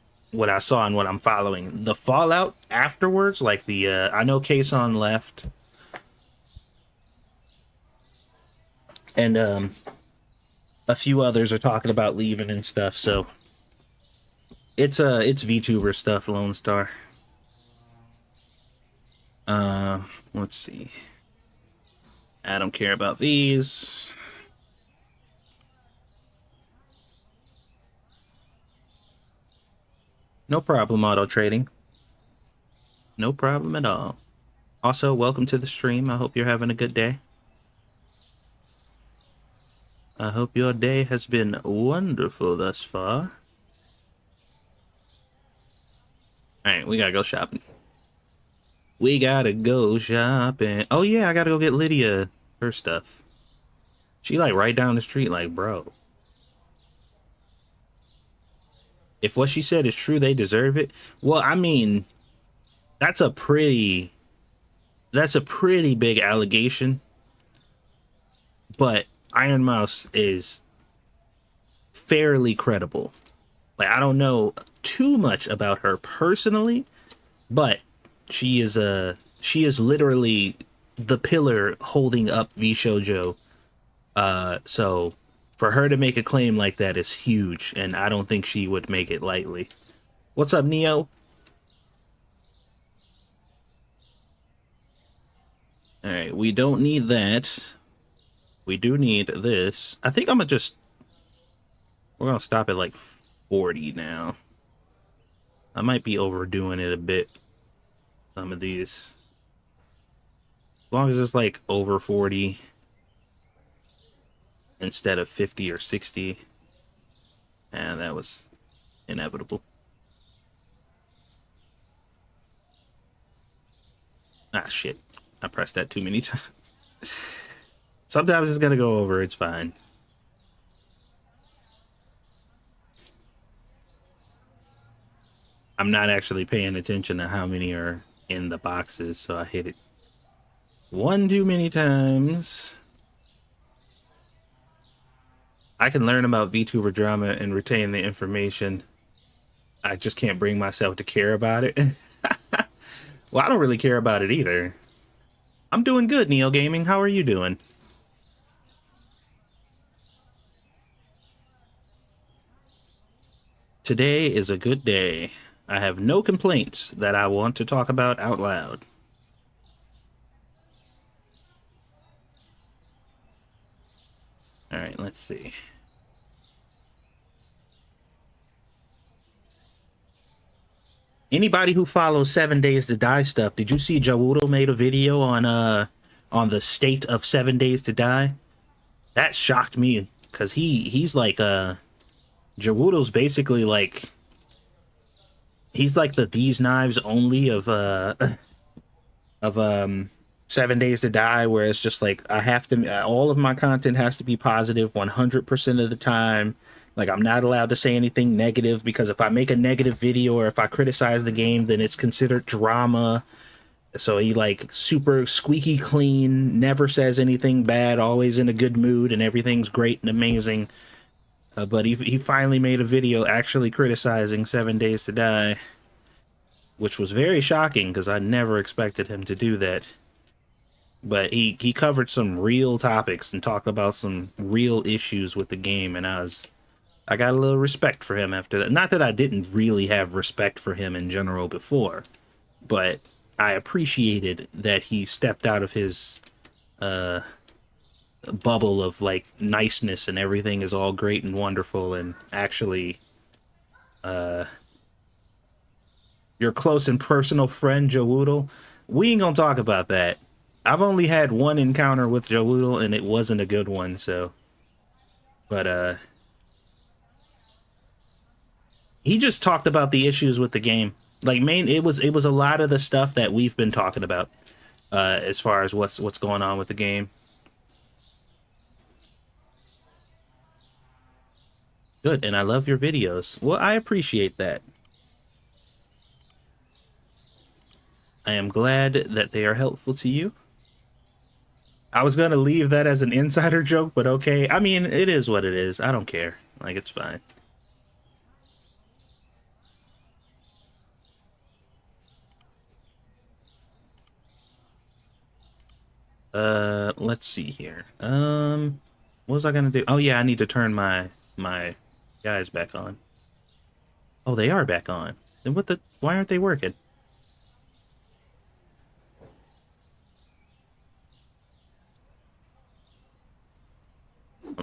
A: saw and what I'm following. The fallout afterwards, like the I know Kason left, and a few others are talking about leaving and stuff. So it's VTuber stuff, Lone Star. Let's see. I don't care about these. No problem, auto trading. No problem at all. Also, welcome to the stream. I hope you're having a good day. I hope your day has been wonderful thus far. Alright, we gotta go shopping. We gotta go shopping. Oh yeah, I gotta go get Lydia her stuff. She like right down the street, like, bro. If what she said is true, they deserve it. Well, I mean, that's a pretty big allegation. But Iron Mouse is fairly credible. Like, I don't know too much about her personally, but she is literally the pillar holding up VShojo. So for her to make a claim like that is huge, and I don't think she would make it lightly. What's up, Neo? All right, we don't need that. We do need this. I think we're gonna stop at like 40 now. I might be overdoing it a bit. Some of these. As long as it's like over 40 instead of 50 or 60. And that was inevitable. Ah, shit. I pressed that too many times. Sometimes it's gonna go over. It's fine. I'm not actually paying attention to how many are in the boxes, so I hit it one too many times. I can learn about VTuber drama and retain the information. I just can't bring myself to care about it. Well, I don't really care about it either. I'm doing good, Neo Gaming. How are you doing? Today is a good day. I have no complaints that I want to talk about out loud. All right, let's see. Anybody who follows 7 Days to Die stuff, did you see Jawudo made a video on the state of 7 Days to Die? That shocked me, because he's like Jawudo's basically like he's like the These Knives Only of 7 Days to Die, where it's just like I have to all of my content has to be positive 100% of the time. Like, I'm not allowed to say anything negative, because if I make a negative video or if I criticize the game, then it's considered drama. So he like super squeaky clean, never says anything bad, always in a good mood, and everything's great and amazing. But he finally made a video actually criticizing 7 Days to Die, which was very shocking because I never expected him to do that. But he covered some real topics and talked about some real issues with the game, and I got a little respect for him after that. Not that I didn't really have respect for him in general before, but I appreciated that he stepped out of his bubble of like niceness and everything is all great and wonderful, and actually your close and personal friend Jawudo, we ain't gonna talk about that. I've only had one encounter with Jawudo and it wasn't a good one, so but he just talked about the issues with the game. Like, it was a lot of the stuff that we've been talking about as far as what's going on with the game. Good, and I love your videos. Well, I appreciate that. I am glad that they are helpful to you. I was gonna leave that as an insider joke, but okay. I mean, it is what it is. I don't care. Like, it's fine. Let's see here. What was I gonna do? Oh yeah, I need to turn my guys back on. Oh, they are back on. Then why aren't they working?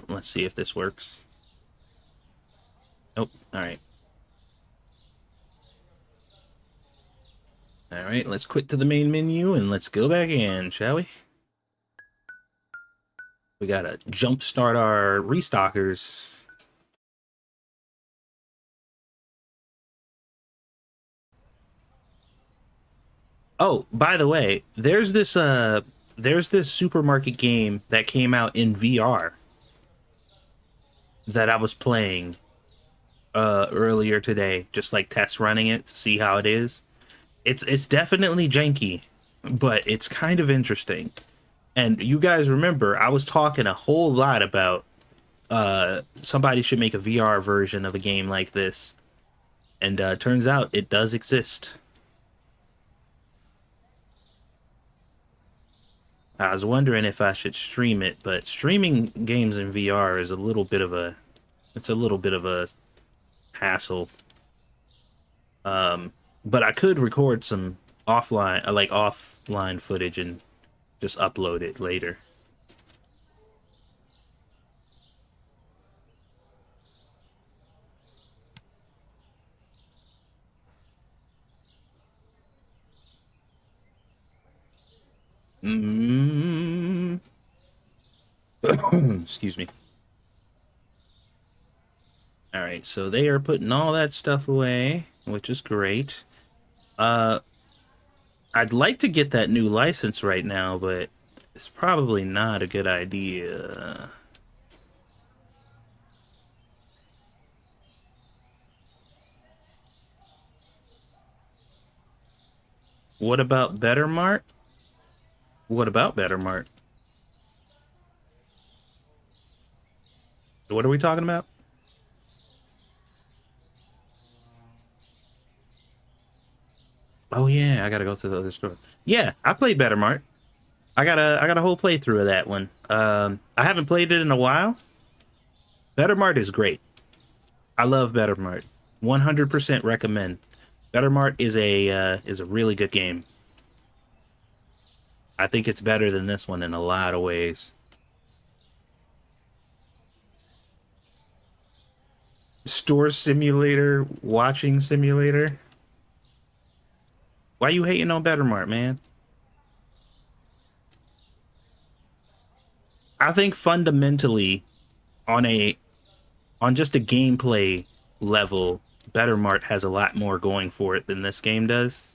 A: Let's see if this works. Nope. All right. All right, let's quit to the main menu and let's go back in, shall we? We gotta jumpstart our restockers. Oh, by the way, there's this supermarket game that came out in VR that I was playing earlier today, just like test running it to see how it is. It's definitely janky, but it's kind of interesting. And you guys remember, I was talking a whole lot about somebody should make a VR version of a game like this. And turns out it does exist. I was wondering if I should stream it, but streaming games in VR is a little bit of a hassle. But I could record some offline footage and just upload it later. Excuse me. All right, so they are putting all that stuff away, which is great. I'd like to get that new license right now, but it's probably not a good idea. What about BetterMart? What about BetterMart? What are we talking about? Oh yeah, I gotta go to the other store. Yeah, I played BetterMart. I got a whole playthrough of that one. I haven't played it in a while. BetterMart is great. I love BetterMart. 100% recommend. BetterMart is a really good game. I think it's better than this one in a lot of ways. Store simulator, watching simulator. Why you hating on BetterMart, man? I think fundamentally, on just a gameplay level, BetterMart has a lot more going for it than this game does.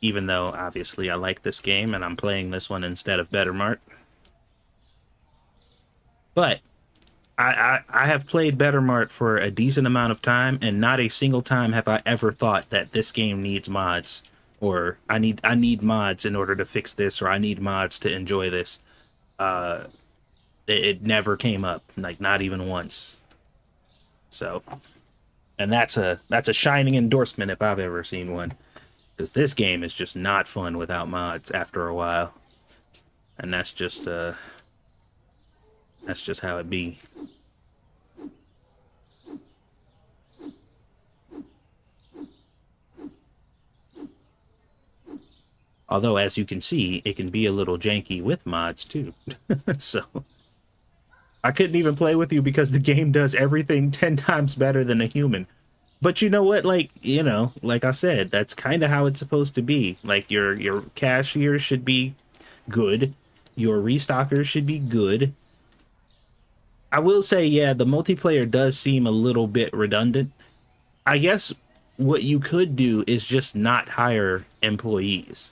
A: Even though obviously I like this game and I'm playing this one instead of BetterMart. But I have played BetterMart for a decent amount of time, and not a single time have I ever thought that this game needs mods, or I need mods in order to fix this, or I need mods to enjoy this. It never came up, like not even once. So, and that's a shining endorsement if I've ever seen one, because this game is just not fun without mods after a while, and that's just how it be. Although, as you can see, it can be a little janky with mods, too. So, I couldn't even play with you because the game does everything 10 times better than a human. But you know what? Like, you know, like I said, that's kind of how it's supposed to be. Like, your cashier should be good. Your restockers should be good. I will say, yeah, the multiplayer does seem a little bit redundant. I guess what you could do is just not hire employees.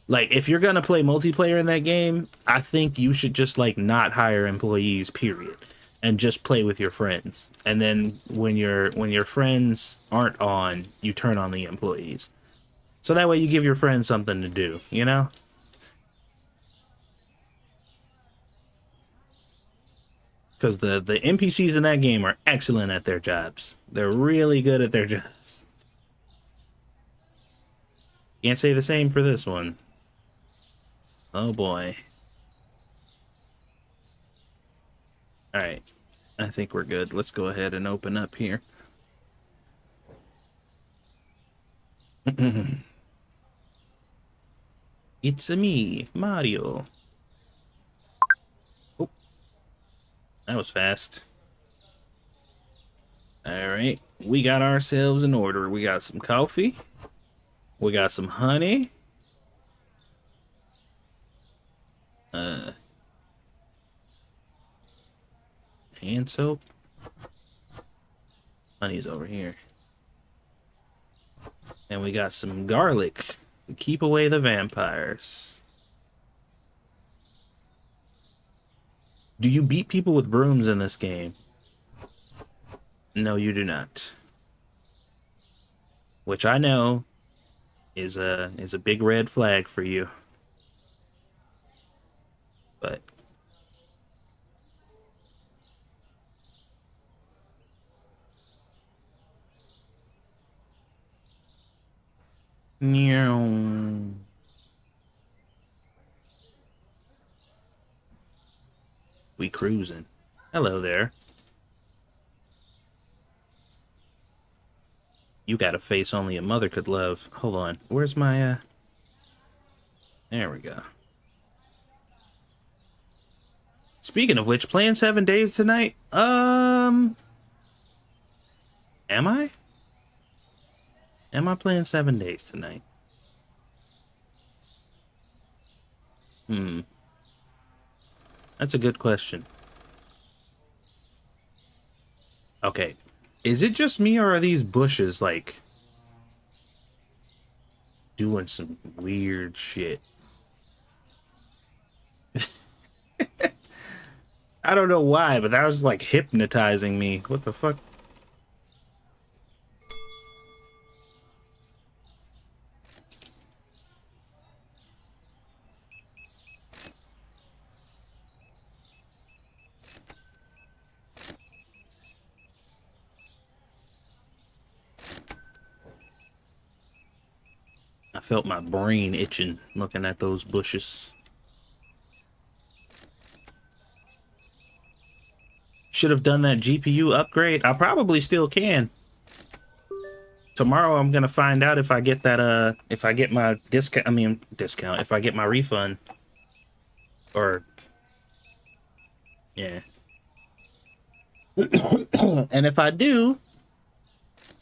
A: Like, if you're gonna play multiplayer in that game, I think you should just, like, not hire employees, period. And just play with your friends. And then when your friends aren't on, you turn on the employees. So that way you give your friends something to do, you know? Because the NPCs in that game are excellent at their jobs. They're really good at their jobs. Can't say the same for this one. Oh boy. Alright. I think we're good. Let's go ahead and open up here. It's a me, Mario. Oh, that was fast. Alright. We got ourselves an order. We got some coffee. We got some honey. Hand soap. Honey's over here. And we got some garlic to keep away the vampires. Do you beat people with brooms in this game? No, you do not. Which I know is a big red flag for you. But Meow. We cruising. Hello there. You got a face only a mother could love. Hold on. Where's my, There we go. Speaking of which, playing 7 days tonight? Am I? Am I playing 7 days tonight? That's a good question. Okay. Is it just me, or are these bushes, like, doing some weird shit? I don't know why, but that was, like, hypnotizing me. What the fuck? I felt my brain itching looking at those bushes. Should have done that GPU upgrade. I probably still can. Tomorrow I'm gonna find out if I get that if I get my discount, if I get my refund. Or yeah. And if I do,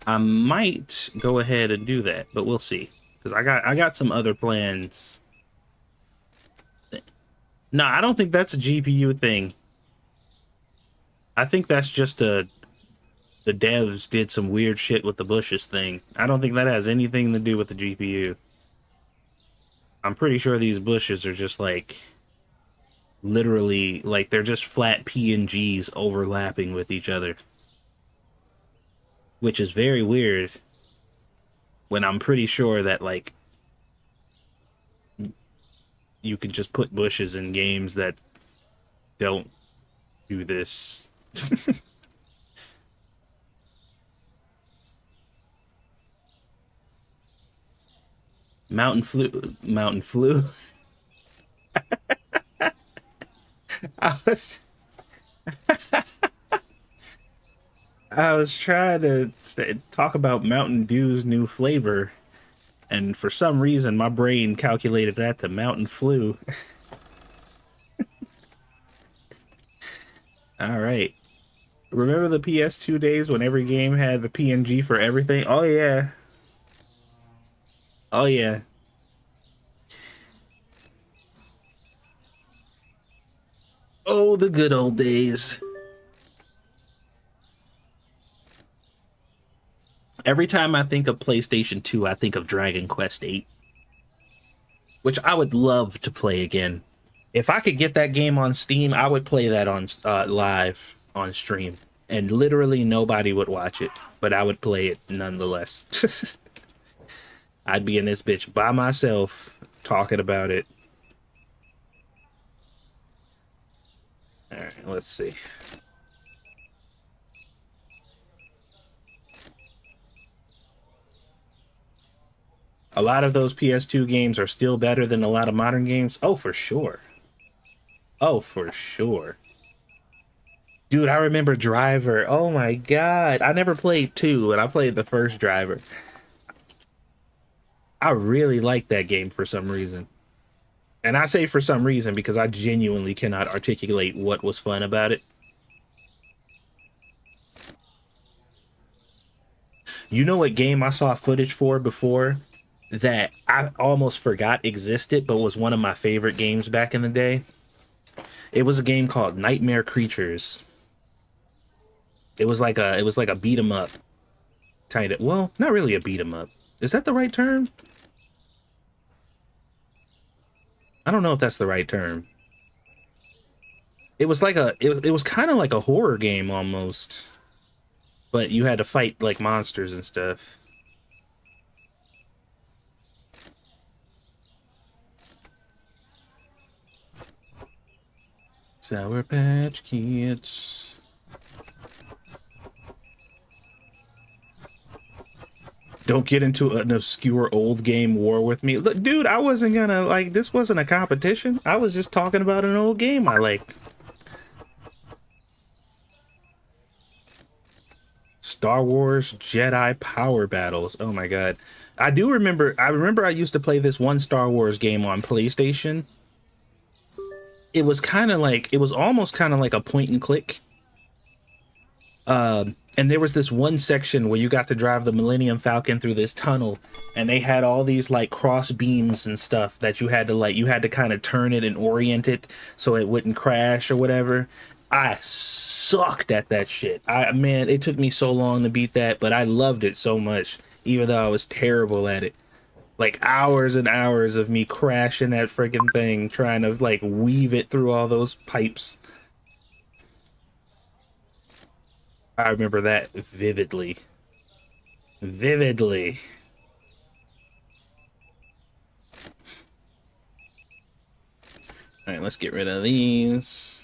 A: I might go ahead and do that, but we'll see. Because I got some other plans. No, I don't think that's a GPU thing. I think that's just the devs did some weird shit with the bushes thing. I don't think that has anything to do with the GPU. I'm pretty sure these bushes are just like literally like they're just flat PNGs overlapping with each other. Which is very weird when I'm pretty sure that like you can just put bushes in games that don't do this. Mountain flu. I was I was trying to talk about Mountain Dew's new flavor, and for some reason my brain calculated that to Mountain Flu. All right. Remember the PS2 days when every game had the PNG for everything? Oh yeah. Oh yeah. Oh, the good old days. Every time I think of PlayStation 2, I think of Dragon Quest 8, which I would love to play again. If I could get that game on Steam, I would play that on live on stream, and literally nobody would watch it, but I would play it nonetheless. I'd be in this bitch by myself talking about it. All right, let's see. A lot of those PS2 games are still better than a lot of modern games. Oh, for sure. Oh, for sure. Dude, I remember Driver. Oh my god. I never played 2, and I played the first Driver. I really like that game for some reason. And I say for some reason because I genuinely cannot articulate what was fun about it. You know what game I saw footage for before that I almost forgot existed, but was one of my favorite games back in the day? It was a game called Nightmare Creatures. It was like a beat 'em up, kind of. Well, not really a beat 'em up. Is that the right term? I don't know if that's the right term. It was like it was kind of like a horror game almost, but you had to fight like monsters and stuff. Sour Patch Kids. Don't get into an obscure old game war with me. Look, dude, I wasn't gonna, like, this wasn't a competition. I was just talking about an old game I like. Star Wars Jedi Power Battles. Oh my god. I remember I used to play this one Star Wars game on PlayStation. It was almost kind of like a point and click. And there was this one section where you got to drive the Millennium Falcon through this tunnel, and they had all these like cross beams and stuff that you had to kind of turn it and orient it so it wouldn't crash or whatever. I sucked at that shit. Man, it took me so long to beat that, but I loved it so much, even though I was terrible at it. Like hours and hours of me crashing that freaking thing, trying to like weave it through all those pipes. I remember that vividly. Vividly. All right, let's get rid of these.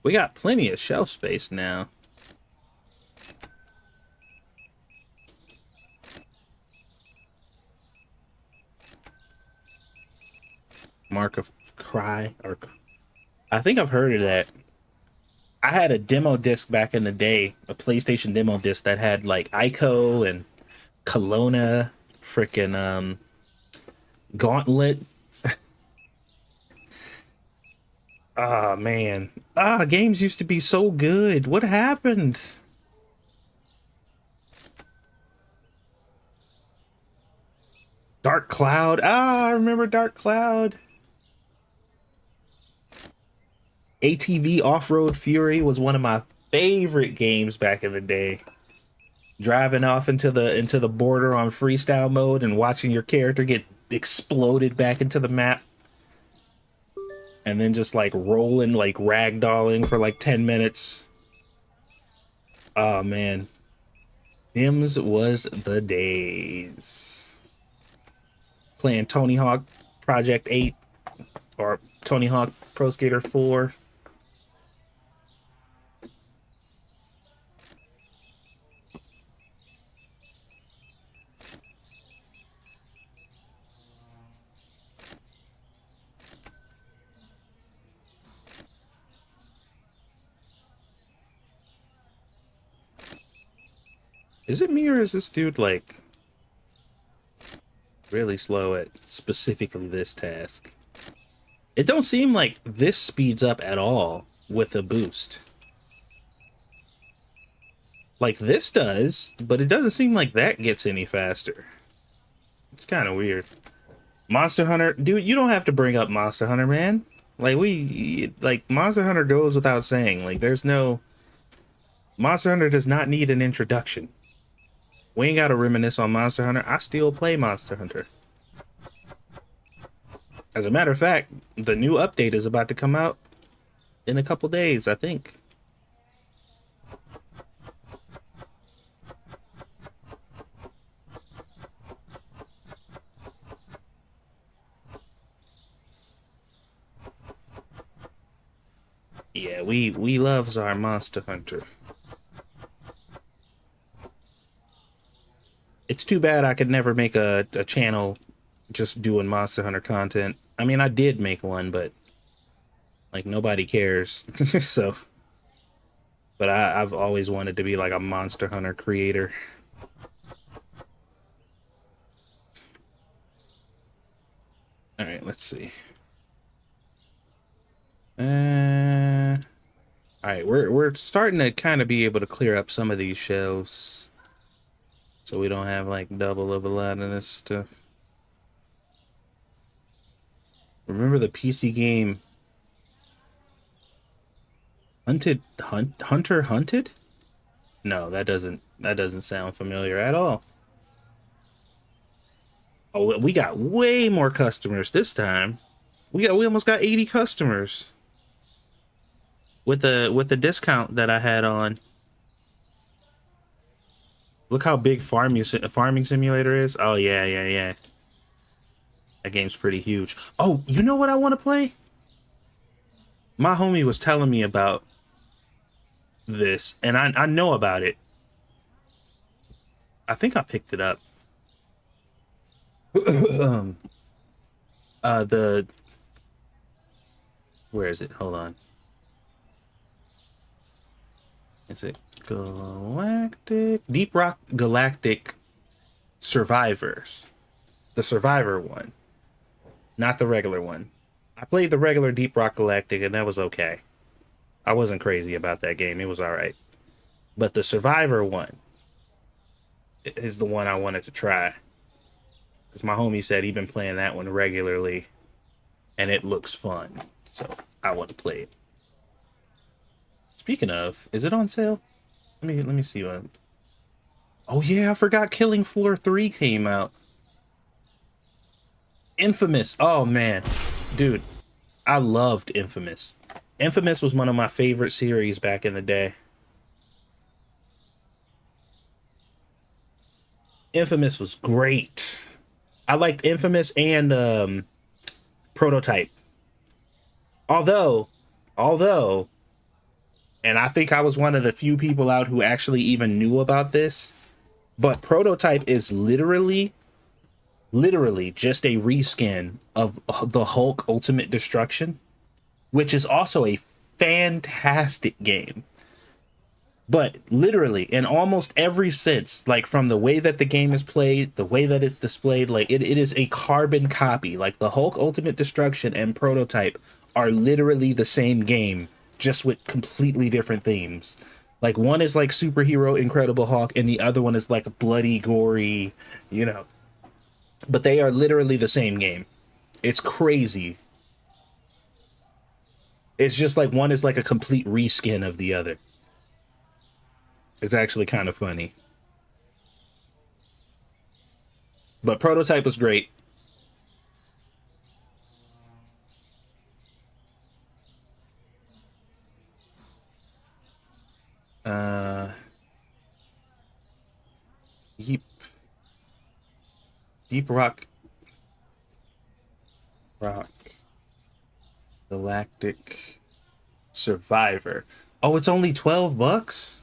A: We got plenty of shelf space now. Mark of Cry, or I think I've heard of that. I had a demo disc back in the day, a PlayStation demo disc that had like Ico and Kelowna, frickin' Gauntlet. Ah, man. Games used to be so good. What happened? Dark Cloud. I remember Dark Cloud. ATV Off-Road Fury was one of my favorite games back in the day. Driving off into the border on freestyle mode and watching your character get exploded back into the map. And then just like rolling, like ragdolling for like 10 minutes. Oh man. Dims was the days. Playing Tony Hawk Project 8 or Tony Hawk Pro Skater 4. Is it me or is this dude like really slow at specifically this task? It don't seem like this speeds up at all with a boost. Like this does, but it doesn't seem like that gets any faster. It's kind of weird. Monster Hunter, dude, you don't have to bring up Monster Hunter, man. Like Monster Hunter goes without saying. Like Monster Hunter does not need an introduction. We ain't gotta reminisce on Monster Hunter. I still play Monster Hunter. As a matter of fact, the new update is about to come out in a couple days, I think. Yeah, we loves our Monster Hunter. It's too bad I could never make a channel just doing Monster Hunter content. I mean, I did make one, but like nobody cares. So, but I've always wanted to be like a Monster Hunter creator. All right, let's see. All right, we're starting to kind of be able to clear up some of these shelves. So we don't have like double of a lot of this stuff. Remember the PC game Hunter Hunted? No, that doesn't sound familiar at all. Oh, we got way more customers this time. We almost got 80 customers with the discount that I had on. Look how big Farming Simulator is. Oh, yeah. That game's pretty huge. Oh, you know what I want to play? My homie was telling me about this, and I know about it. I think I picked it up. The where is it? Hold on. Is it Galactic? Deep Rock Galactic Survivors. The Survivor one, not the regular one. I played the regular Deep Rock Galactic and that was okay. I wasn't crazy about that game. It was all right. But the Survivor one is the one I wanted to try. Because my homie said he'd been playing that one regularly and it looks fun. So I want to play it. Speaking of, is it on sale? Let me see what. Oh yeah, I forgot Killing Floor 3 came out. Infamous. Oh man. Dude, I loved Infamous. Infamous was one of my favorite series back in the day. Infamous was great. I liked Infamous and Prototype. Although, and I think I was one of the few people out who actually even knew about this, but Prototype is literally just a reskin of the Hulk Ultimate Destruction, which is also a fantastic game. But literally, in almost every sense, like from the way that the game is played, the way that it's displayed, like it is a carbon copy. Like the Hulk Ultimate Destruction and Prototype are literally the same game, just with completely different themes. Like one is like superhero Incredible Hulk, and the other one is like bloody, gory, you know. But they are literally the same game. It's crazy. It's just like one is like a complete reskin of the other. It's actually kind of funny. But Prototype was great. Deep Rock Galactic Survivor. Oh, it's only $12?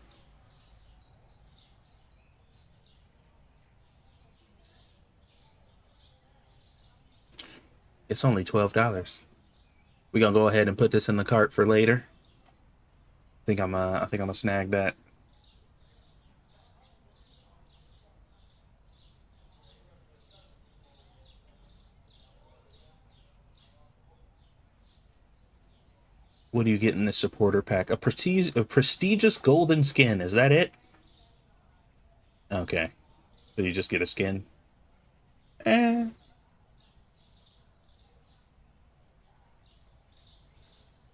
A: It's only $12. We gonna go ahead and put this in the cart for later. I think I'm gonna snag that. What do you get in this supporter pack? A prestigious golden skin. Is that it? Okay. So you just get a skin.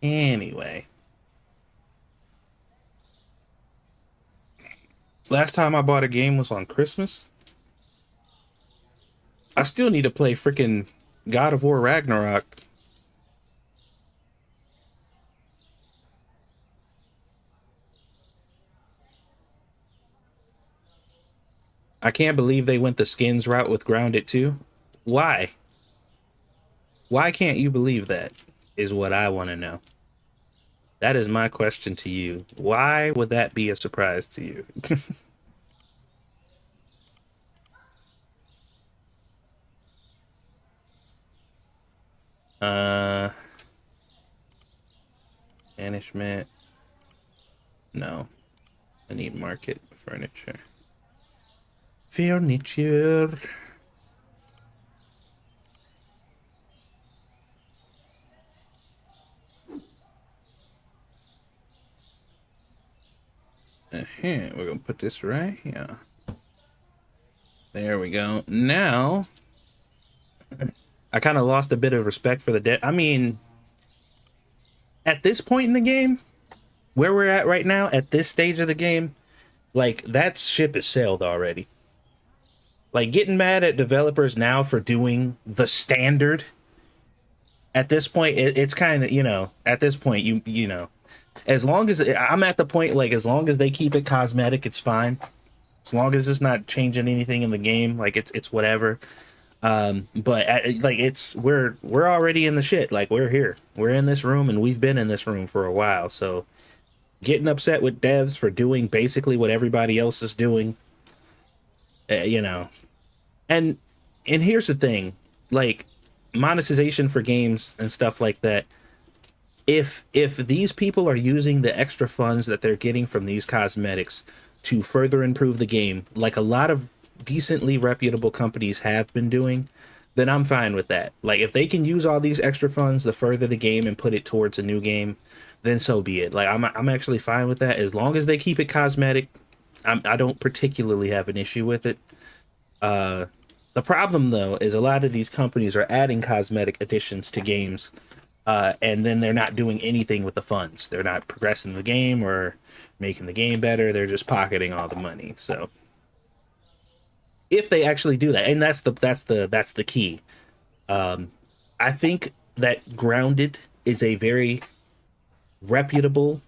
A: Anyway. Last time I bought a game was on Christmas. I still need to play freaking God of War Ragnarok. I can't believe they went the skins route with Grounded too. Why? Why can't you believe that? Is what I want to know. That is my question to you. Why would that be a surprise to you? Banishment. No. I need market furniture. Furniture. We're gonna put this right here. There we go. Now, I kind of lost a bit of respect for the dead. I mean, at this point in the game, where we're at right now, at this stage of the game, like, that ship is sailed already. Like, getting mad at developers now for doing the standard, at this point, it's kind of, you know, at this point, you know, as long as, I'm at the point, like, as long as they keep it cosmetic, it's fine. As long as it's not changing anything in the game, like, it's whatever. But like, we're already in the shit. Like, we're here. We're in this room, and we've been in this room for a while, so getting upset with devs for doing basically what everybody else is doing, you know. And And here's the thing, like monetization for games and stuff like that. If these people are using the extra funds that they're getting from these cosmetics to further improve the game, like a lot of decently reputable companies have been doing, then I'm fine with that. Like if they can use all these extra funds to further the game and put it towards a new game, then so be it. Like I'm actually fine with that as long as they keep it cosmetic. I don't particularly have an issue with it. The problem though is a lot of these companies are adding cosmetic additions to games, and then they're not doing anything with the funds. They're not progressing the game or making the game better. They're just pocketing all the money. So if they actually do that, and that's the key. I think that Grounded is a very reputable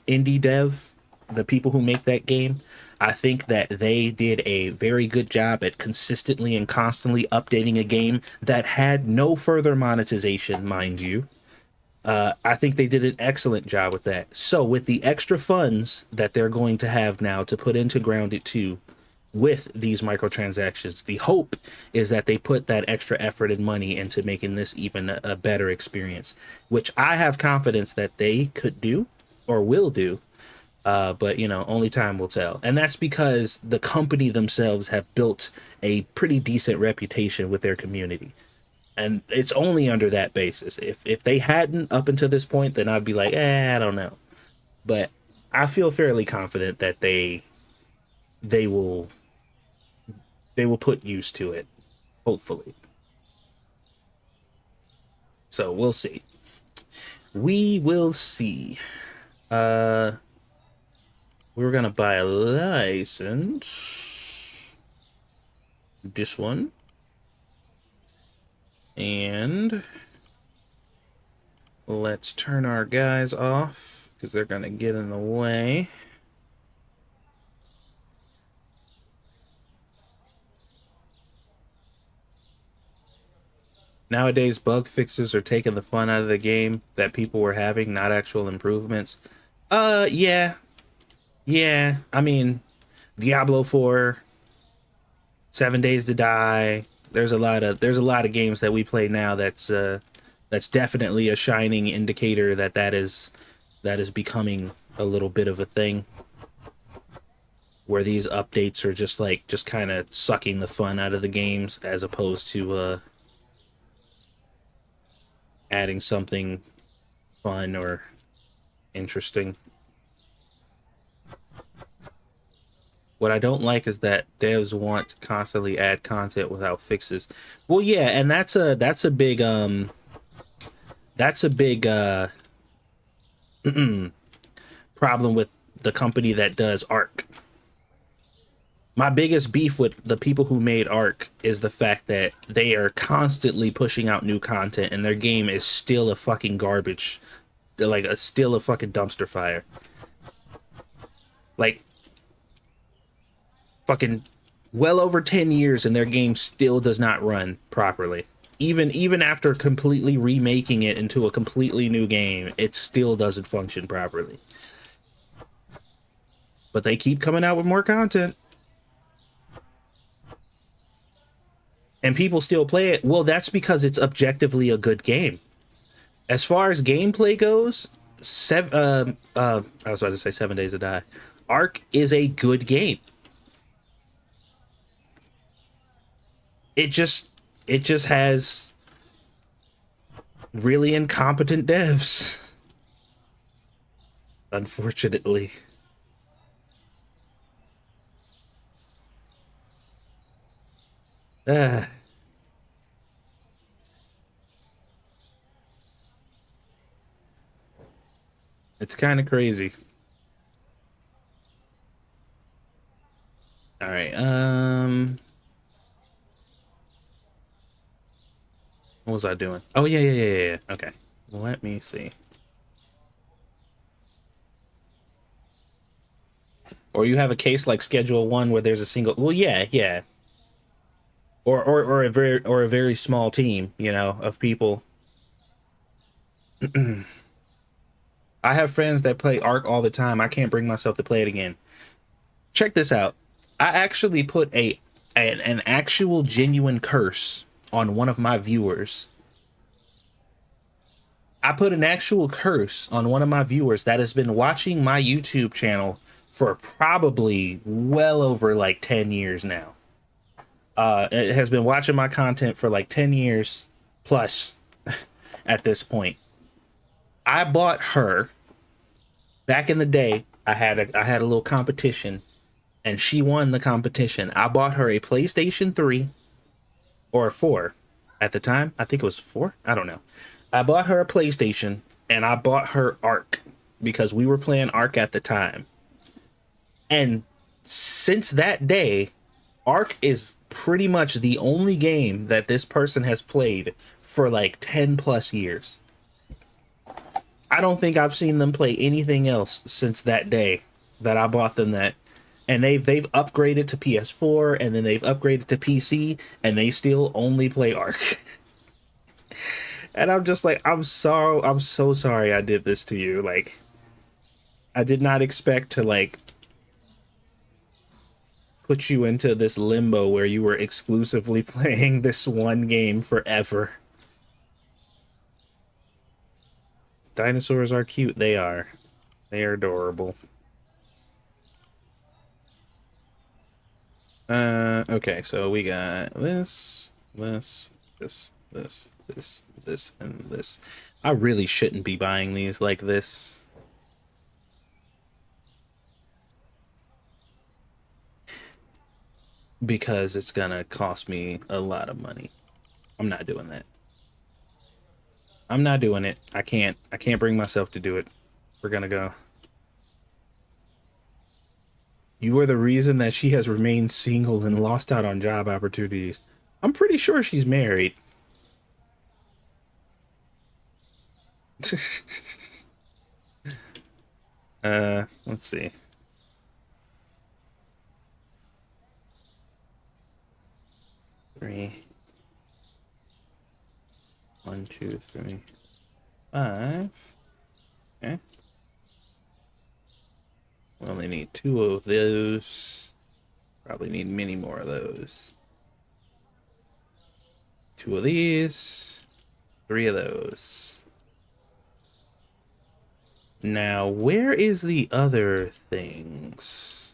A: indie dev. The people who make that game, I think that they did a very good job at consistently and constantly updating a game that had no further monetization, mind you. I think they did an excellent job with that. So with the extra funds that they're going to have now to put into Grounded 2 with these microtransactions, the hope is that they put that extra effort and money into making this even a better experience, which I have confidence that they could do or will do. But you know, only time will tell. And that's because the company themselves have built a pretty decent reputation with their community. And it's only under that basis. If they hadn't up until this point, then I'd be like, I don't know. But I feel fairly confident that they will put use to it, hopefully. So we'll see. We will see. We were gonna buy a license. This one. And let's turn our guys off because they're gonna get in the way. Nowadays, bug fixes are taking the fun out of the game that people were having, not actual improvements. Yeah. Yeah, I mean, Diablo 4, 7 Days to Die. There's a lot of games that we play now that's definitely a shining indicator that is becoming a little bit of a thing, where these updates are just kind of sucking the fun out of the games as opposed to adding something fun or interesting. What I don't like is that devs want to constantly add content without fixes. Well, yeah, and that's a big problem with the company that does Ark. My biggest beef with the people who made Ark is the fact that they are constantly pushing out new content and their game is still a fucking garbage. Like still a fucking dumpster fire. Like fucking well over 10 years and their game still does not run properly. Even after completely remaking it into a completely new game, it still doesn't function properly. But they keep coming out with more content. And people still play it. Well, that's because it's objectively a good game. As far as gameplay goes, I was about to say 7 Days to Die. Ark is a good game. It just has really incompetent devs, unfortunately. It's kind of crazy. All right, what was I doing? Oh, yeah. Okay. Let me see. Or you have a case like Schedule 1 where there's a single... Well, yeah. Or a very small team, you know, of people. I have friends that play Ark all the time. I can't bring myself to play it again. Check this out. I actually put a an actual genuine curse on one of my viewers. I put an actual curse on one of my viewers that has been watching my YouTube channel for probably well over like 10 years now. It has been watching my content for like 10 years plus at this point. I bought her back in the day. I had a little competition and she won the competition. I bought her a PlayStation 3 or 4 at the time. I think it was 4. I don't know. I bought her a PlayStation and I bought her Ark because we were playing Ark at the time. And since that day, Ark is pretty much the only game that this person has played for like 10 plus years. I don't think I've seen them play anything else since that day that I bought them that. And they've upgraded to PS4 and then they've upgraded to PC and they still only play Ark. And I'm just like, I'm so sorry I did this to you. Like, I did not expect to like put you into this limbo where you were exclusively playing this one game forever. Dinosaurs are cute. They are. They are adorable. Okay, so we got this, and this. I really shouldn't be buying these like this. Because it's gonna cost me a lot of money. I'm not doing that. I'm not doing it. I can't bring myself to do it. We're gonna go. You are the reason that she has remained single and lost out on job opportunities. I'm pretty sure she's married. Let's see. Three. 1, 2, 3, 5. Okay. We only need 2 of those. Probably need many more of those. 2 of these. 3 of those. Now, where is the other things?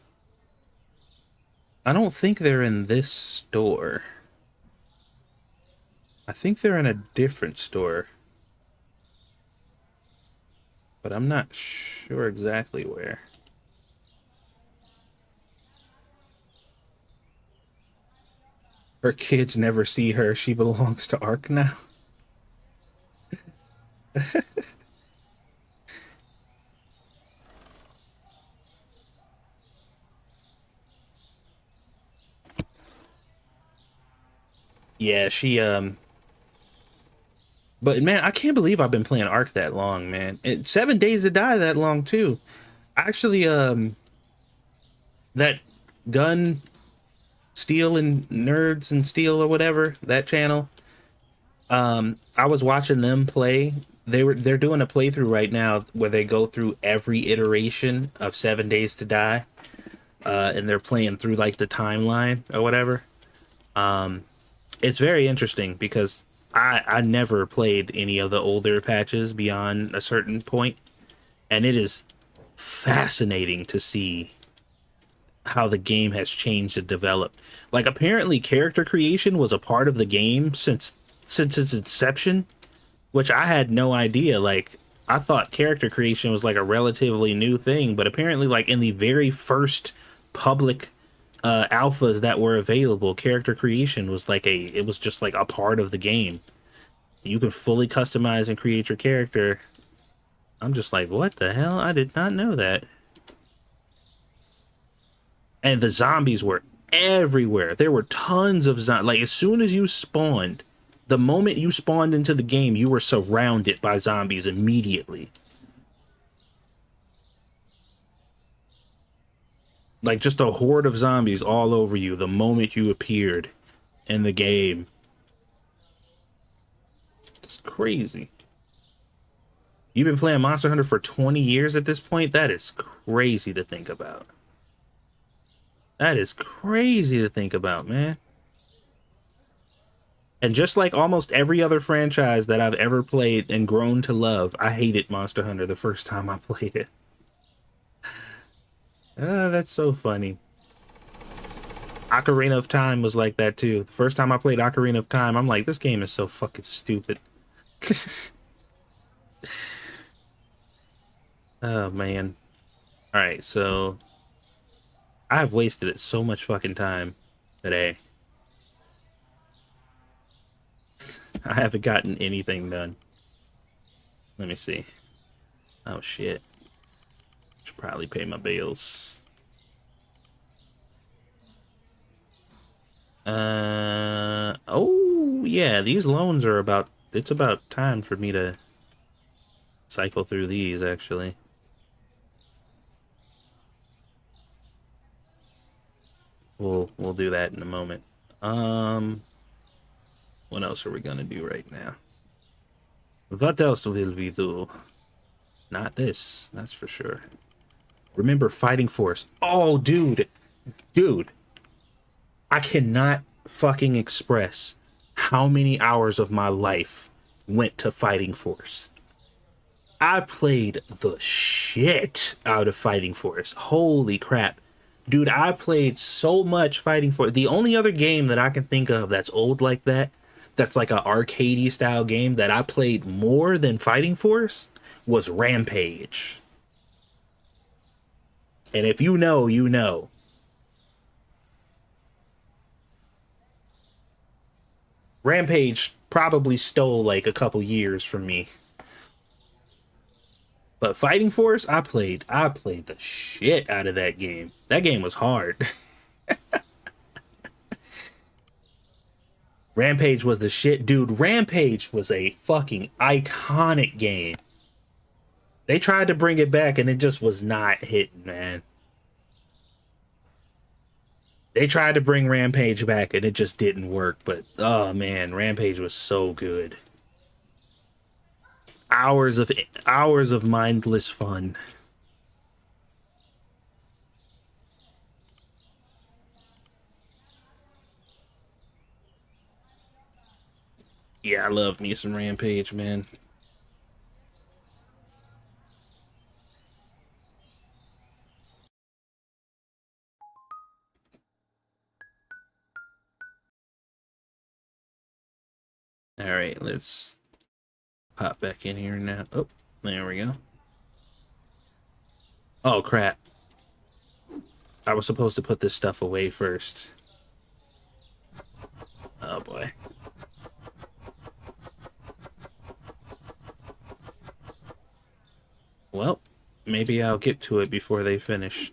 A: I don't think they're in this store. I think they're in a different store. But I'm not sure exactly where. Her kids never see her. She belongs to Ark now. Yeah, she but man, I can't believe I've been playing Ark that long, man. 7 Days to Die that long too. Actually, that gun Steel and Nerds and Steel or whatever, that channel. I was watching them play. They're doing a playthrough right now where they go through every iteration of 7 Days to Die. And they're playing through like the timeline or whatever. It's very interesting because I never played any of the older patches beyond a certain point, and it is fascinating to see how the game has changed and developed. Like, apparently character creation was a part of the game since its inception, which I had no idea. Like, I thought character creation was like a relatively new thing, but apparently like in the very first public alphas that were available, character creation was like it was just like a part of the game. You can fully customize and create your character. I'm just like, what the hell? I did not know that. And the zombies were everywhere. There were tons of zombies. Like, as soon as you spawned, the moment you spawned into the game, you were surrounded by zombies immediately. Like, just a horde of zombies all over you the moment you appeared in the game. It's crazy. You've been playing Monster Hunter for 20 years at this point? That is crazy to think about. That is crazy to think about, man. And just like almost every other franchise that I've ever played and grown to love, I hated Monster Hunter the first time I played it. That's so funny. Ocarina of Time was like that too. The first time I played Ocarina of Time, I'm like, this game is so fucking stupid. Oh, man. Alright, so I've wasted so much fucking time today. I haven't gotten anything done. Let me see. Oh, shit. Should probably pay my bills. Oh, yeah, these loans are about... It's about time for me to cycle through these, actually. We'll do that in a moment. What else are we gonna do right now? What else will we do? Not this, that's for sure. Remember Fighting Force. Oh, dude. Dude. I cannot fucking express how many hours of my life went to Fighting Force. I played the shit out of Fighting Force. Holy crap. Dude, I played so much Fighting Force. The only other game that I can think of that's old like that, that's like an arcadey style game that I played more than Fighting Force, was Rampage. And if you know, you know. Rampage probably stole like a couple years from me. But Fighting Force, I played the shit out of that game. That game was hard. Rampage was the shit. Dude, Rampage was a fucking iconic game. They tried to bring it back and it just was not hitting, man. They tried to bring Rampage back and it just didn't work. But, oh man, Rampage was so good. Hours of mindless fun. Yeah, I love me some Rampage, man. All right, let's pop back in here now. Oh, there we go. Oh, crap. I was supposed to put this stuff away first. Oh, boy. Well, maybe I'll get to it before they finish.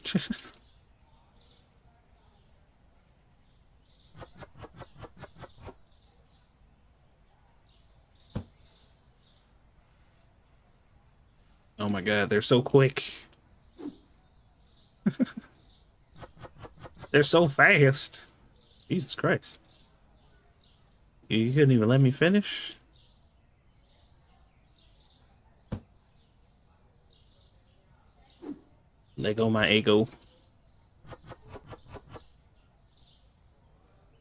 A: Oh my god, they're so quick. They're so fast. Jesus Christ. You couldn't even let me finish? There go my ego.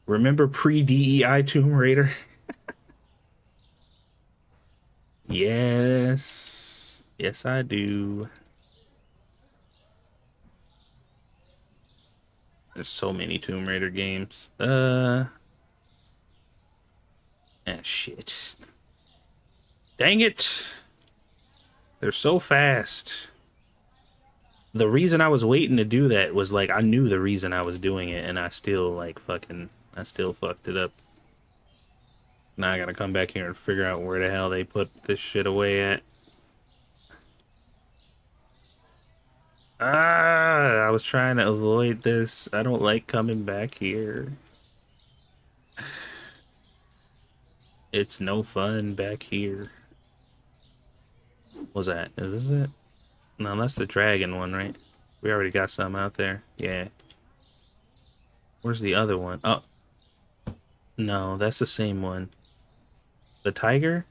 A: Remember pre-DEI Tomb Raider? Yes. Yes, I do. There's so many Tomb Raider games. Shit. Dang it. They're so fast. The reason I was waiting to do that was like I knew the reason I was doing it and I still fucked it up. Now I gotta come back here and figure out where the hell they put this shit away at. I was trying to avoid this. I don't like coming back here. It's no fun back here. What's that? Is this it? No, that's the dragon one, right? We already got some out there. Yeah. Where's the other one? Oh. No, that's the same one. The tiger?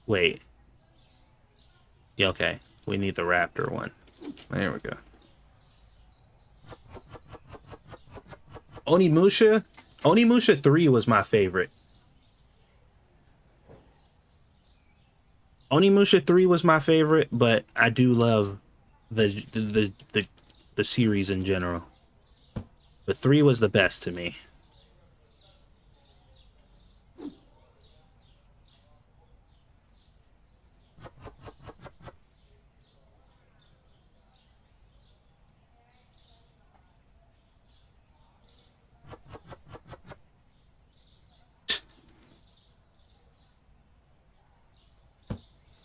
A: Wait. Yeah, okay. We need the raptor one. There we go. Onimusha? Onimusha 3 was my favorite. Onimusha 3 was my favorite, but I do love the series in general. But 3 was the best to me.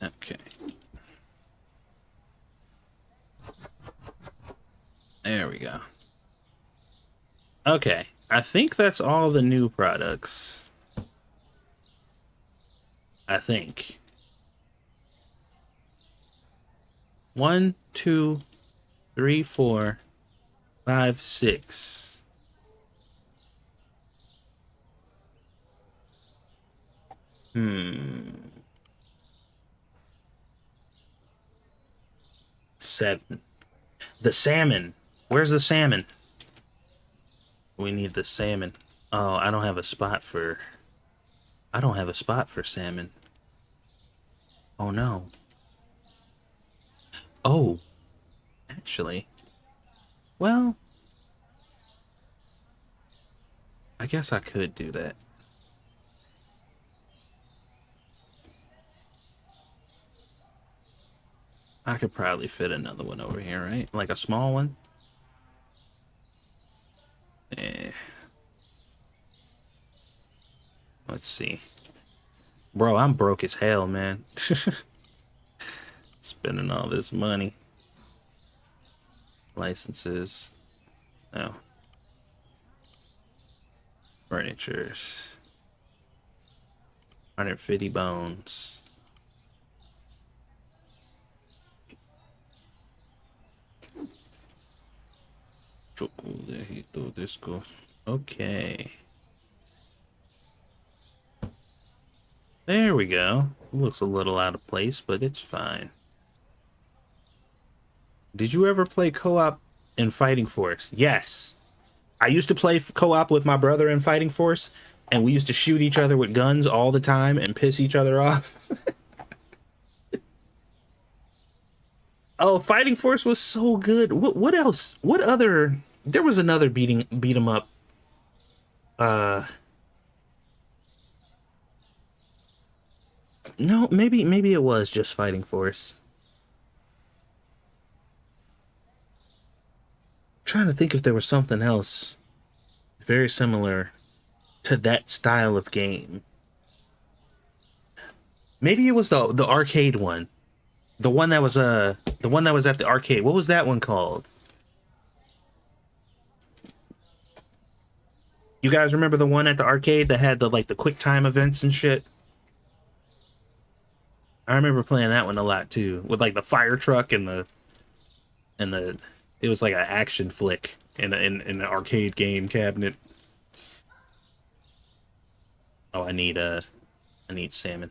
A: Okay. There we go. Okay. I think that's all the new products. I think. 1, 2, 3, 4, 5, 6. Hmm. 7. The salmon. Where's the salmon? We need the salmon. Oh, I don't have a spot for... I don't have a spot for salmon. Oh, no. Oh. Actually. Well... I guess I could do that. I could probably fit another one over here, right? Like a small one? Eh. Let's see. Bro, I'm broke as hell, man. Spending all this money. Licenses. No. Furnitures. 150 bones. Chocolate disco. Okay. There we go. Looks a little out of place, but it's fine. Did you ever play co-op in Fighting Force? Yes. I used to play co-op with my brother in Fighting Force, and we used to shoot each other with guns all the time and piss each other off. Oh, Fighting Force was so good. What else? What other? There was another beat 'em up. No, maybe it was just Fighting Force. Trying to think if there was something else very similar to that style of game. Maybe it was the arcade one. The one that was at the arcade. What was that one called? You guys remember the one at the arcade that had the like the quick time events and shit? I remember playing that one a lot too, with like the fire truck and the it was like an action flick in an arcade game cabinet. Oh, I need salmon.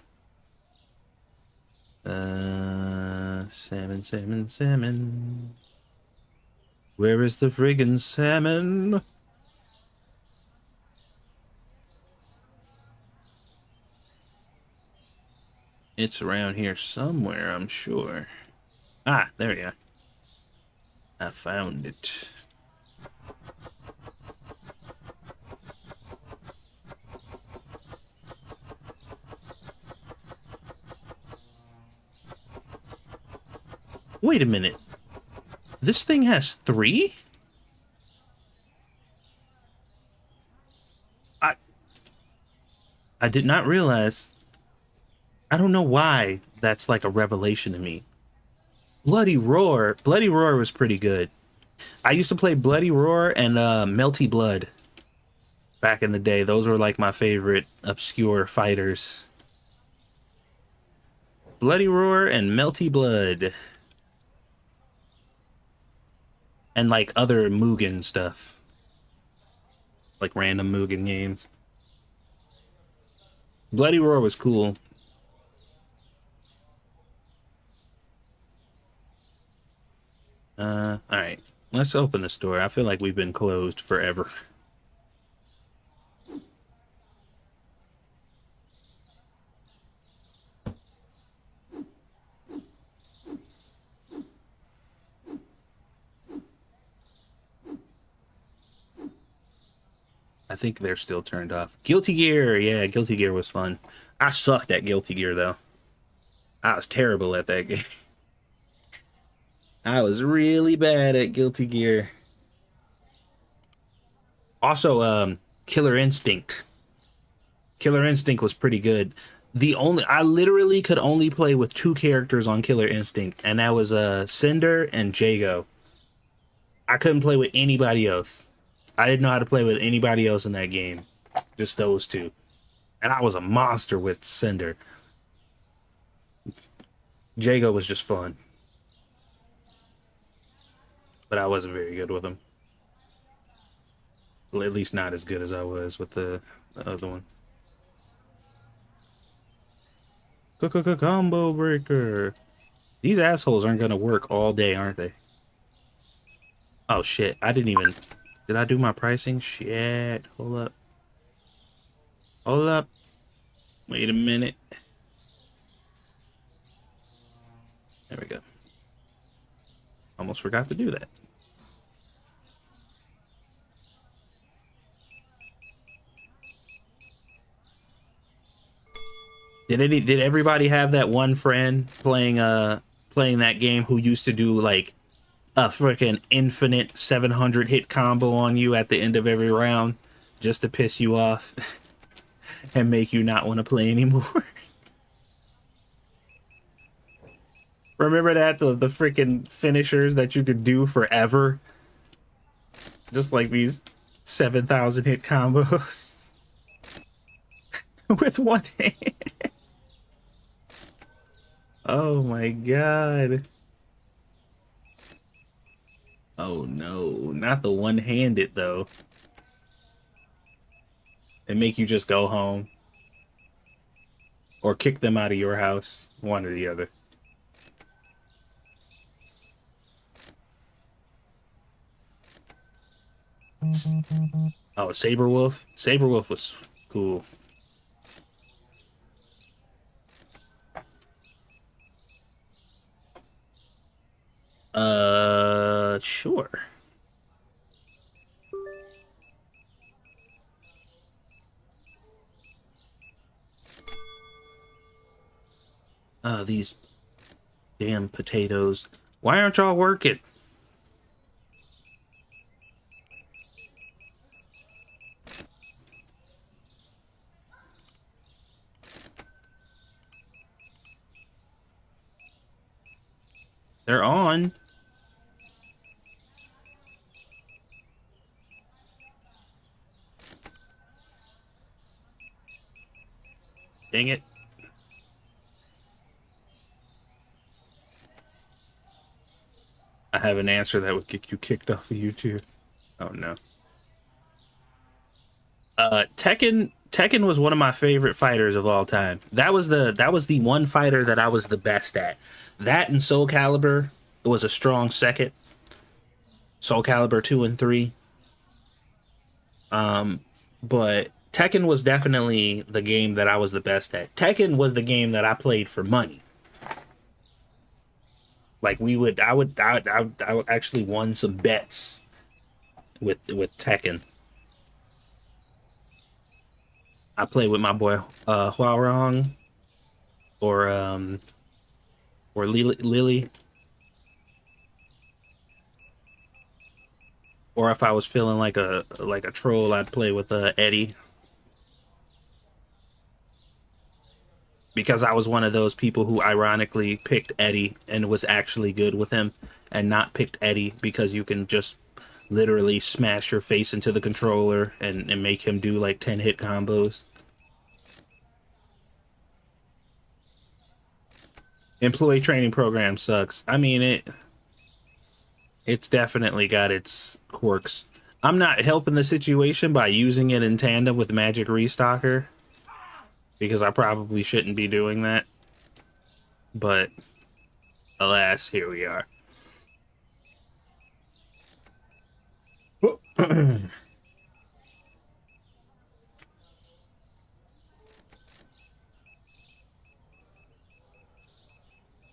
A: Salmon. Where is the friggin' salmon? It's around here somewhere, I'm sure. Ah, there you are. I found it. Wait a minute. This thing has 3? I did not realize. I don't know why that's like a revelation to me. Bloody Roar. Bloody Roar was pretty good. I used to play Bloody Roar and Melty Blood back in the day. Those were like my favorite obscure fighters. Bloody Roar and Melty Blood. And like other Mugen stuff. Like random Mugen games. Bloody Roar was cool. Alright. Let's open the store. I feel like we've been closed forever. I think they're still turned off. Guilty Gear. Yeah, Guilty Gear was fun. I sucked at Guilty Gear, though. I was terrible at that game. I was really bad at Guilty Gear. Also, Killer Instinct. Killer Instinct was pretty good. I literally could only play with 2 characters on Killer Instinct, and that was Cinder and Jago. I couldn't play with anybody else. I didn't know how to play with anybody else in that game. Just those 2. And I was a monster with Cinder. Jago was just fun. But I wasn't very good with him. Well, at least not as good as I was with the other one. Combo breaker. These assholes aren't gonna work all day, aren't they? Oh shit, did I do my pricing? Shit, hold up. Hold up. Wait a minute. There we go. Almost forgot to do that. Did everybody have that one friend playing that game who used to do like a freaking infinite 700 hit combo on you at the end of every round just to piss you off and make you not want to play anymore? Remember that? The freaking finishers that you could do forever? Just like these 7,000 hit combos with one hand. Oh my god. Oh no, not the one-handed though. And make you just go home. Or kick them out of your house. One or the other. Oh, Saberwolf? Saberwolf was cool. Sure. These damn potatoes. Why aren't y'all working? They're on. Dang it. I have an answer that would get you kicked off of YouTube. Oh no. Tekken was one of my favorite fighters of all time. That was the one fighter that I was the best at. That and Soul Calibur was a strong second. Soul Calibur 2 and 3. But Tekken was definitely the game that I was the best at. Tekken was the game that I played for money. Like I actually won some bets with Tekken. I played with my boy Huarong or Lily. Or if I was feeling like a troll, I'd play with Eddie. Because I was one of those people who ironically picked Eddie and was actually good with him, and not picked Eddie because you can just literally smash your face into the controller and make him do like 10 hit combos. Employee training program sucks. I mean, it's definitely got its quirks. I'm not helping the situation by using it in tandem with MagicRestocker, because I probably shouldn't be doing that. But alas, here we are.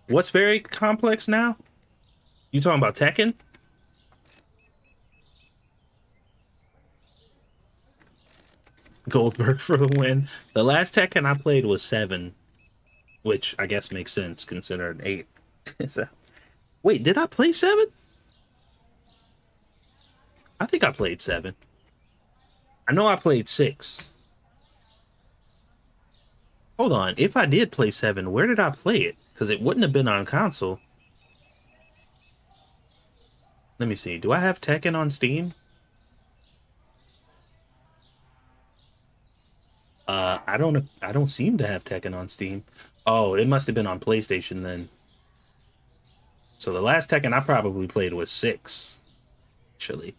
A: What's very complex now? You talking about Tekken? Goldberg for the win. The last Tekken I played was 7, which I guess makes sense considering 8. So, wait, did I play 7? I think I played 7. I know I played 6. Hold on. If I did play 7, where did I play it? Because it wouldn't have been on console. Let me see. Do I have Tekken on Steam? I don't seem to have Tekken on Steam. Oh, it must have been on PlayStation then. So the last Tekken I probably played was 6, actually.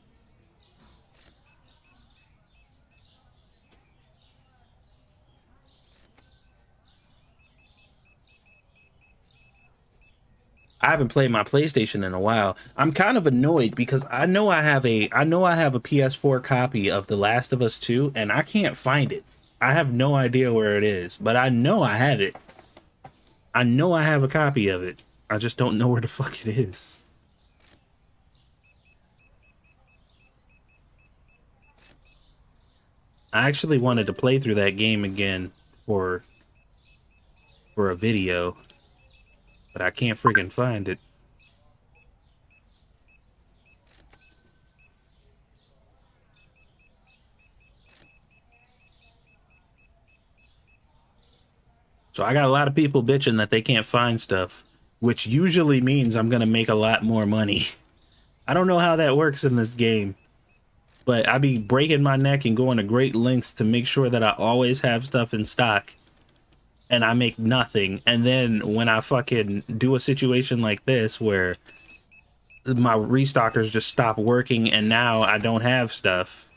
A: I haven't played my PlayStation in a while. I'm kind of annoyed because I know I have a PS4 copy of The Last of Us 2 and I can't find it. I have no idea where it is, but I know I have it. I know I have a copy of it. I just don't know where the fuck it is. I actually wanted to play through that game again for a video, but I can't freaking find it. So I got a lot of people bitching that they can't find stuff, which usually means I'm gonna make a lot more money. I don't know how that works in this game, but I be breaking my neck and going to great lengths to make sure that I always have stuff in stock, and I make nothing. And then when I fucking do a situation like this where my restockers just stop working and now I don't have stuff,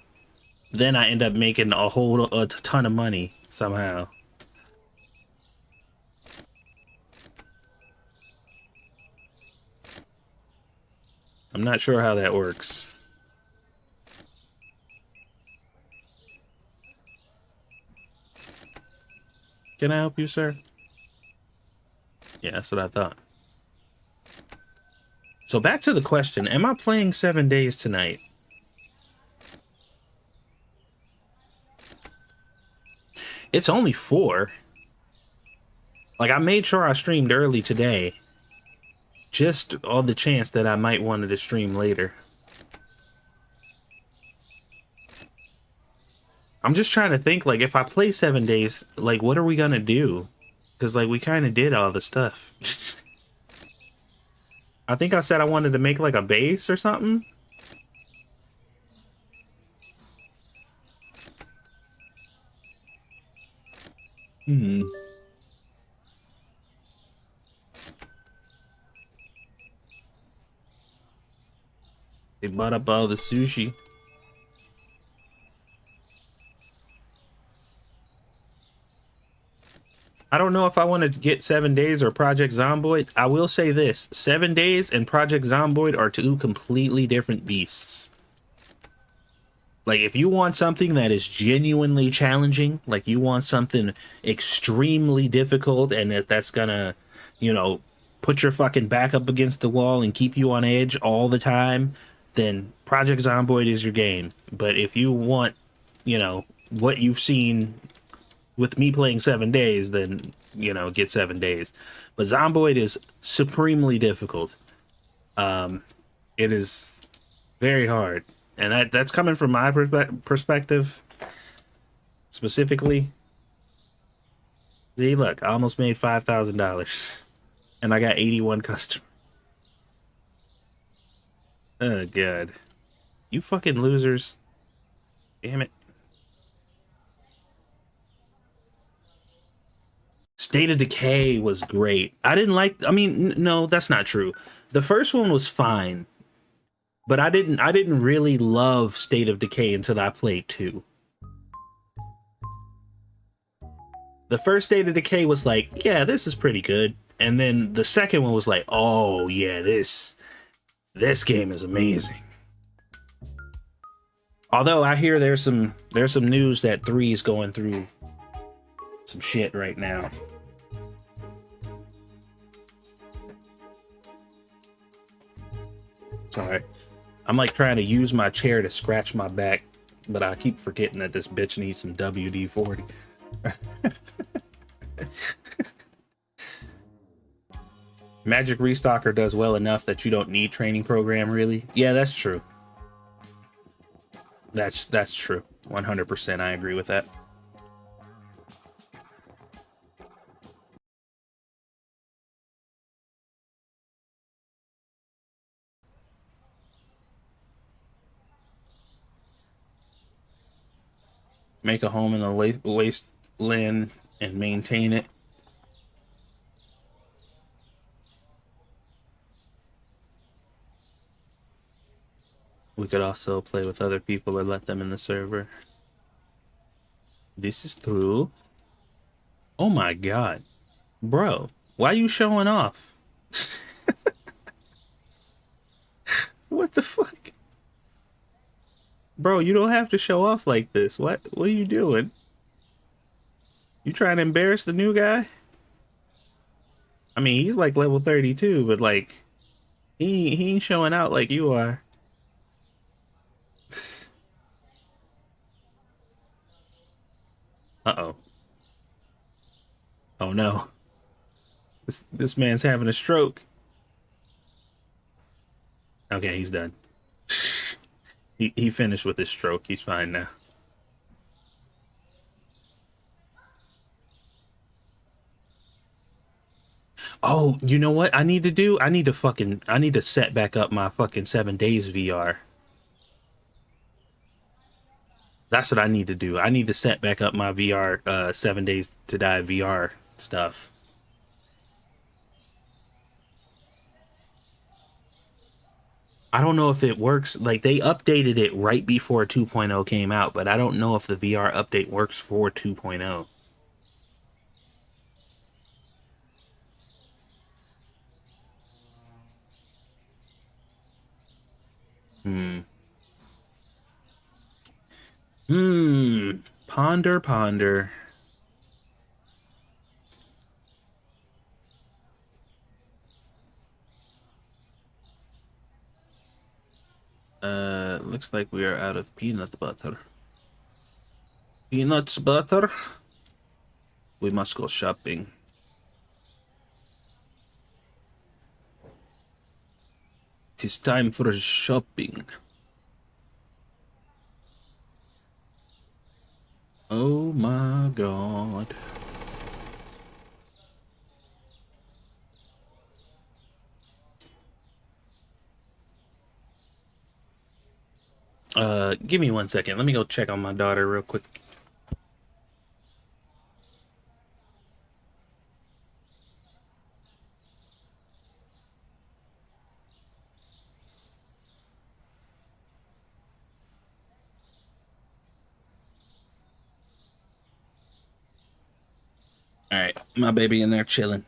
A: then I end up making a ton of money somehow. I'm not sure how that works. Can I help you, sir? Yeah, that's what I thought. So back to the question, am I playing 7 days tonight? It's only 4. Like, I made sure I streamed early today, just on the chance that I might want to stream later. I'm just trying to think, like, if I play 7 days, like, what are we gonna do? Because, like, we kind of did all the stuff. I think I said I wanted to make, like, a base or something. They bought up all the sushi. I don't know if I want to get 7 days or Project Zomboid. I will say this, 7 days and Project Zomboid are 2 completely different beasts. Like, if you want something that is genuinely challenging, like you want something extremely difficult and that's gonna, you know, put your fucking back up against the wall and keep you on edge all the time, then Project Zomboid is your game. But if you want, you know, what you've seen with me playing 7 days, then, you know, get 7 days. But Zomboid is supremely difficult. It is very hard. And that's coming from my perspective, specifically. See, look, I almost made $5,000. And I got 81 customers. Oh, God. You fucking losers. Damn it. State of Decay was great. I mean, no, that's not true. The first one was fine. But I didn't really love State of Decay until I played 2. The first State of Decay was like, yeah, this is pretty good. And then the second one was like, oh yeah, this game is amazing. Although I hear there's some news that 3 is going through some shit right now. Sorry. I'm like trying to use my chair to scratch my back But I keep forgetting that this bitch needs some WD-40. Magic Restocker does well enough that you don't need training program, really. Yeah, that's true. That's true. 100%. I agree with that. Make a home in the wasteland and maintain it. We could also play with other people or let them in the server. This is true. Oh my god. Bro, why you showing off? What the fuck? Bro, you don't have to show off like this. What are you doing? You trying to embarrass the new guy? I mean, he's like level 32, but like he ain't showing out like you are. Uh-oh. Oh no. This man's having a stroke. Okay, he's done. He finished with his stroke. He's fine now. Oh, you know what I need to do? I need to set back up my fucking 7 days VR. That's what I need to do. I need to set back up my VR 7 days to die VR stuff. I don't know if it works. Like, they updated it right before 2.0 came out, but I don't know if the VR update works for 2.0. Ponder, ponder. Looks like we are out of peanut butter. Peanuts butter? We must go shopping. Tis time for shopping. Oh my god. Give me 1 second. Let me go check on my daughter real quick. All right, my baby in there chilling.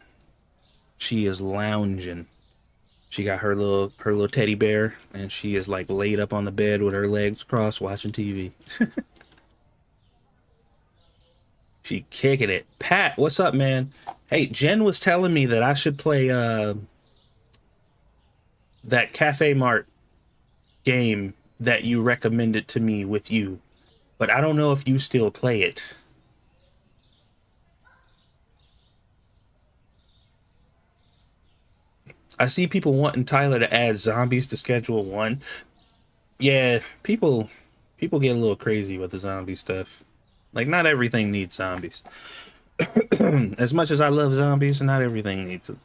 A: She is lounging. She got her little teddy bear, and she is like laid up on the bed with her legs crossed, watching TV. She kicking it. Pat, what's up, man? Hey, Jen was telling me that I should play that Cafe Mart game that you recommended to me with you, but I don't know if you still play it. I see people wanting Tyler to add zombies to Schedule 1. Yeah, people get a little crazy with the zombie stuff. Like, not everything needs zombies. As much as I love zombies, not everything needs it.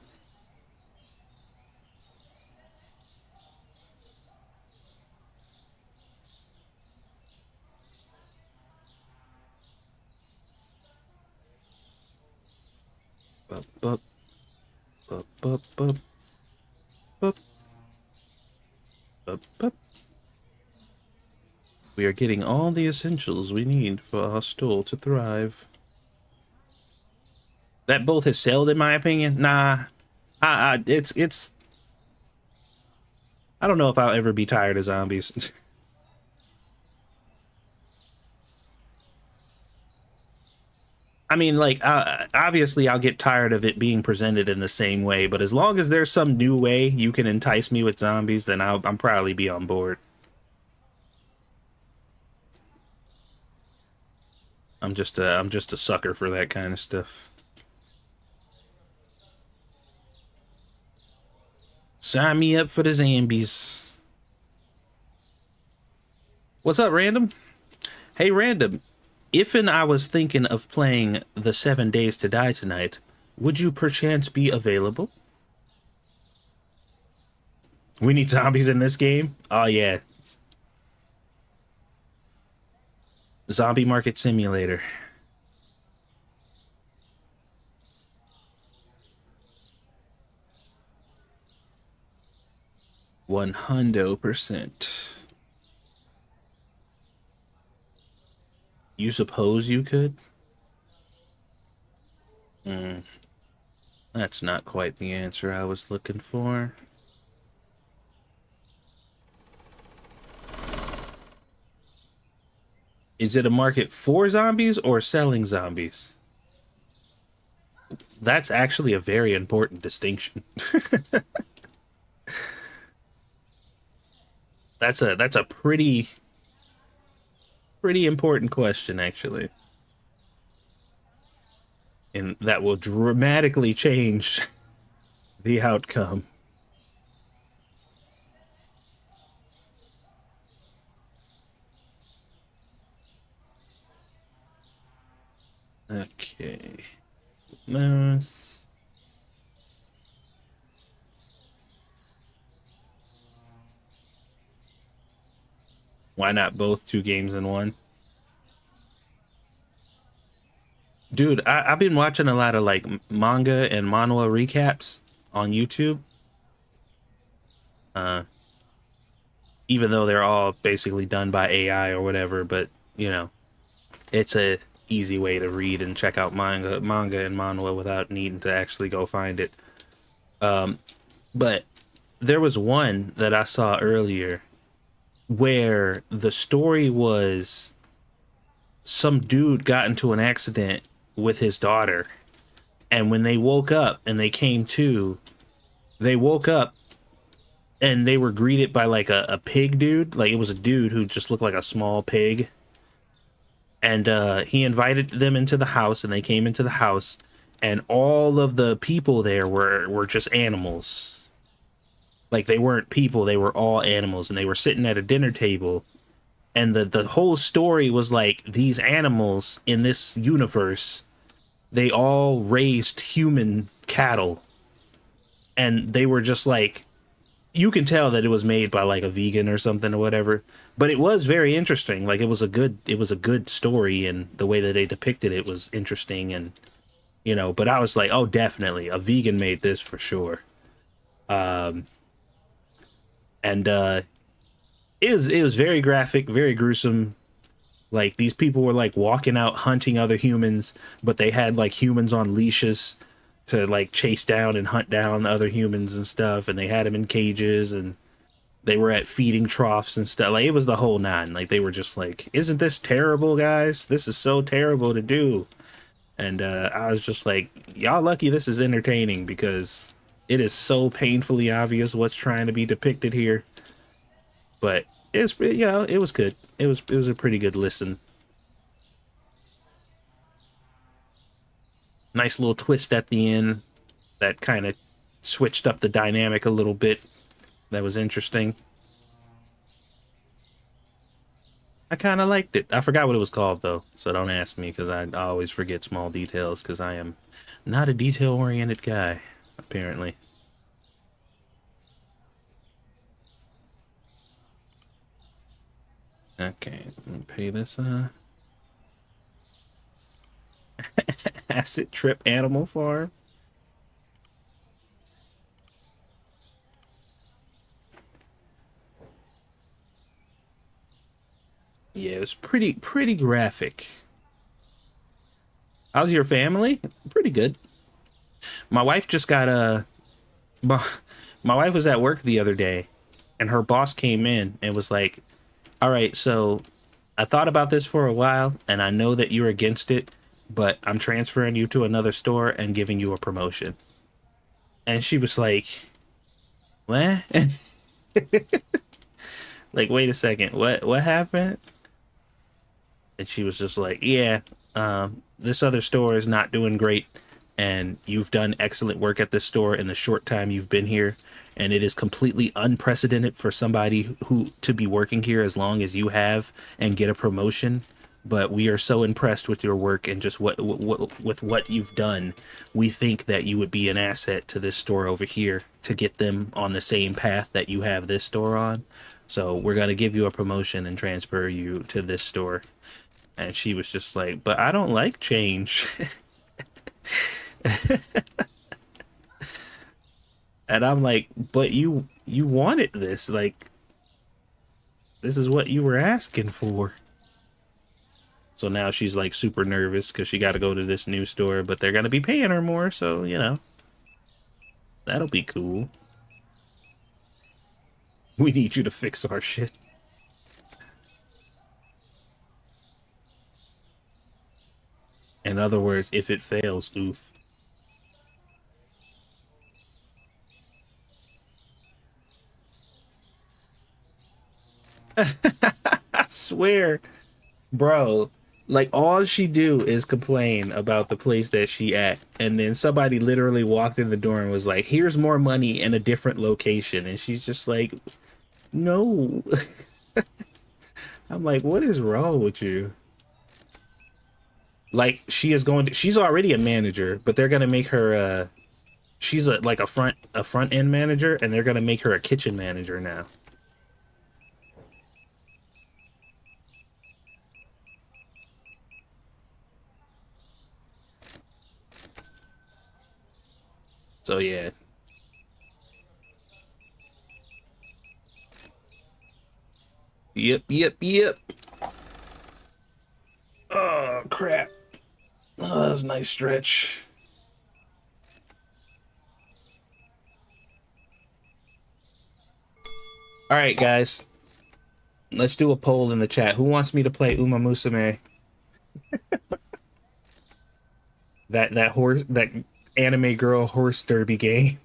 A: Bup, bup. Bup, bup, bup. Bup. Bup, bup. We are getting all the essentials we need for our store to thrive. That both has sailed, in my opinion. Nah, it's. I don't know if I'll ever be tired of zombies. I mean, like, obviously I'll get tired of it being presented in the same way, but as long as there's some new way you can entice me with zombies, then I'm probably be on board. I'm just a sucker for that kind of stuff. Sign me up for the zombies. What's up, Random? Hey, Random. If I was thinking of playing the 7 Days to Die tonight, would you perchance be available? We need zombies in this game? Oh, yeah. Zombie Market Simulator. $100%. You suppose you could? That's not quite the answer I was looking for. Is it a market for zombies or selling zombies? That's actually a very important distinction. That's a pretty important question, actually. And that will dramatically change the outcome. Okay. Mouse. Why not both 2 games in one? Dude, I've been watching a lot of like manga and manhwa recaps on YouTube. Even though they're all basically done by AI or whatever, but you know, it's a easy way to read and check out manga and manhwa without needing to actually go find it. But there was one that I saw earlier where the story was some dude got into an accident with his daughter, and when they woke up and they came to, they woke up and they were greeted by like a pig dude. Like it was a dude who just looked like a small pig, and he invited them into the house, and they came into the house, and all of the people there were just animals. Like they weren't people, they were all animals, and they were sitting at a dinner table. And the whole story was like these animals in this universe, they all raised human cattle. And they were just like, you can tell that it was made by like a vegan or something or whatever. But it was very interesting. Like it was a good story, and the way that they depicted it was interesting, and you know, but I was like, oh, definitely a vegan made this for sure. It was very graphic, very gruesome. Like these people were like walking out hunting other humans, but they had like humans on leashes to like chase down and hunt down other humans and stuff, and they had them in cages, and they were at feeding troughs and stuff. Like it was the whole nine. Like they were just like, isn't this terrible, guys? This is so terrible to do. And I was just like, y'all lucky this is entertaining, because it is so painfully obvious what's trying to be depicted here. But it's, you know, it was good. It was a pretty good listen. Nice little twist at the end that kind of switched up the dynamic a little bit. That was interesting. I kind of liked it. I forgot what it was called though, so don't ask me, because I always forget small details, because I am not a detail-oriented guy, apparently. Okay, let me pay this. Acid Trip Animal Farm. Yeah, it was pretty graphic. How's your family? Pretty good. My wife just got a. My wife was at work the other day, and her boss came in and was like, all right, so I thought about this for a while, and I know that you're against it, but I'm transferring you to another store and giving you a promotion. And she was like, what? Like, wait a second, what happened? And she was just like, yeah, this other store is not doing great, and you've done excellent work at this store in the short time you've been here, and it is completely unprecedented for somebody who to be working here as long as you have and get a promotion. But we are so impressed with your work and just with what you've done. We think that you would be an asset to this store over here to get them on the same path that you have this store on. So we're going to give you a promotion and transfer you to this store. And she was just like, but I don't like change. And I'm like, but you wanted this. Like, this is what you were asking for. So now she's like super nervous because she got to go to this new store, but they're going to be paying her more. So, you know, that'll be cool. We need you to fix our shit. In other words, if it fails, oof. I swear, bro, like all she do is complain about the place that she at, and then somebody literally walked in the door and was like, here's more money in a different location, and she's just like, no. I'm like, what is wrong with you? Like, she's already a manager, but they're gonna make her she's like a front end manager, and they're gonna make her a kitchen manager now. So yeah. Yep. Oh crap. Oh, that was a nice stretch. All right, guys. Let's do a poll in the chat. Who wants me to play Uma Musume? that anime girl horse derby game.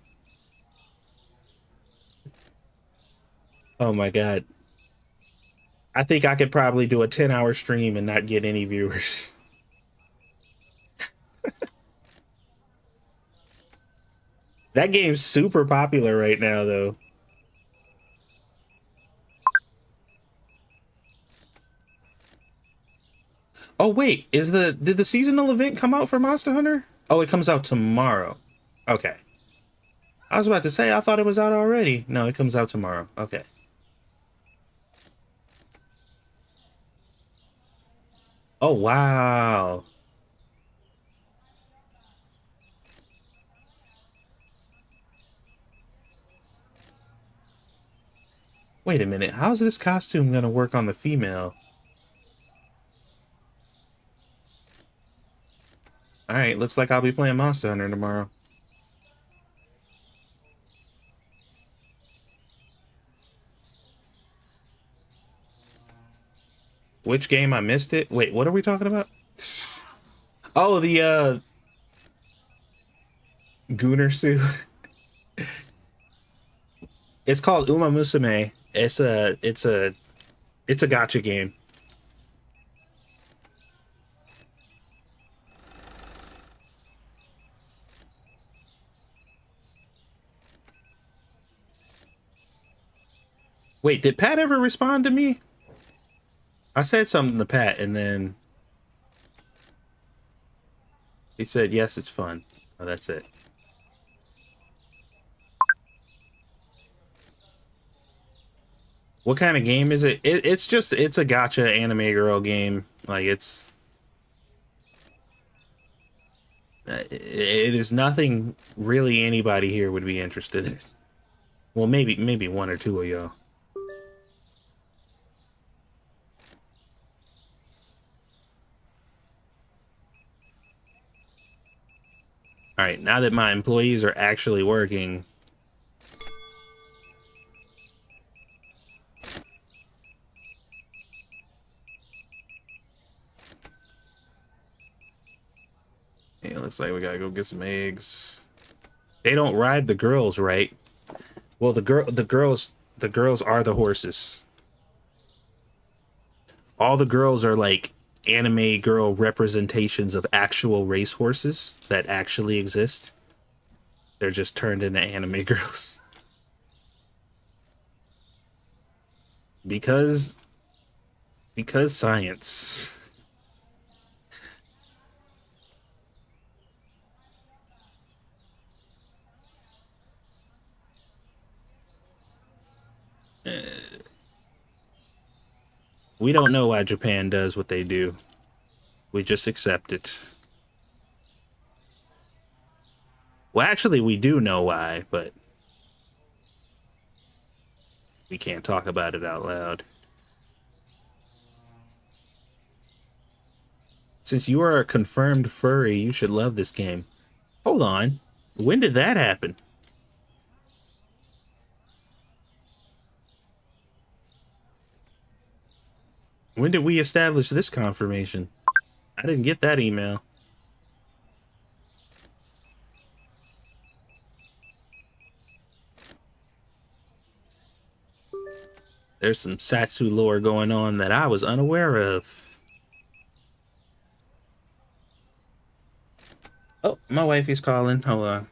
A: Oh my god. I think I could probably do a 10-hour stream and not get any viewers. That game's super popular right now, though. Oh wait, did the seasonal event come out for Monster Hunter? Oh, it comes out tomorrow. Okay. I was about to say, I thought it was out already. No, it comes out tomorrow. Okay. Oh, wow. Wait a minute. How's this costume gonna work on the female? Alright, looks like I'll be playing Monster Hunter tomorrow. Which game? I missed it? Wait, what are we talking about? Oh, the Gooner suit. It's called Uma Musume. It's a gacha game. Wait, did Pat ever respond to me? I said something to Pat, and then he said, yes, it's fun. Oh, that's it. What kind of game is it? It's a gacha anime girl game. Like, it is nothing really anybody here would be interested in. Well, maybe one or two of y'all. All right, now that my employees are actually working, it looks like we gotta go get some eggs. They don't ride the girls, right? Well, the girls are the horses. All the girls are like anime girl representations of actual racehorses that actually exist. They're just turned into anime girls. Because science. We don't know why Japan does what they do. We just accept it. Well, actually, we do know why, but we can't talk about it out loud. Since you are a confirmed furry, you should love this game. Hold on. When did that happen? When did we establish this confirmation? I didn't get that email. There's some Satsu lore going on that I was unaware of. Oh, my wifey's calling. Hold on.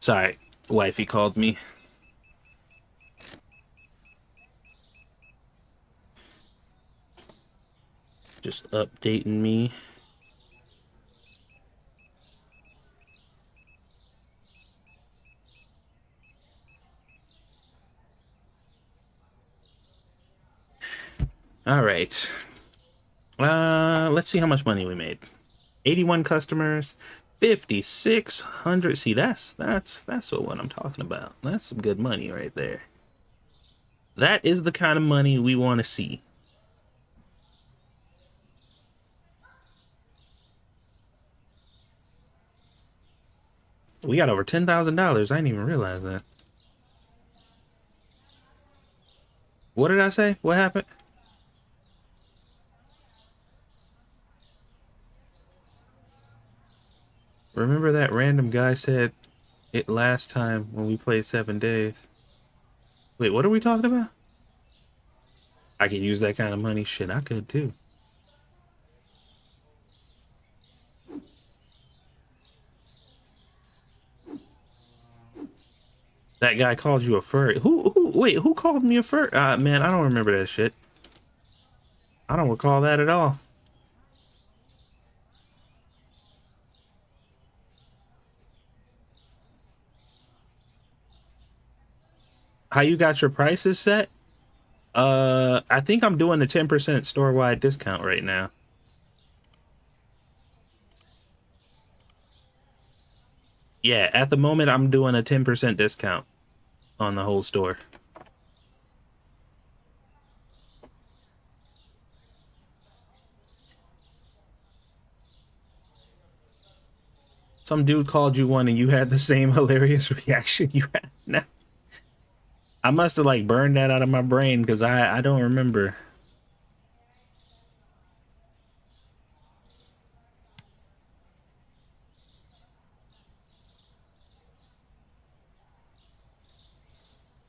A: Sorry, wifey called me. Just updating me. All right. Let's see how much money we made. 81 customers, 5,600. See, that's what I'm talking about. That's some good money right there. That is the kind of money we want to see. We got over $10,000. I didn't even realize that. What did I say? What happened? Remember that random guy said it last time when we played 7 days. Wait, what are we talking about? I could use that kind of money. Shit, I could too. That guy called you a furry. Wait, who called me a furry? Man, I don't remember that shit. I don't recall that at all. How you got your prices set? I think I'm doing a 10% store-wide discount right now. Yeah, at the moment I'm doing a 10% discount on the whole store. Some dude called you one and you had the same hilarious reaction you had now. I must have like burned that out of my brain because I don't remember.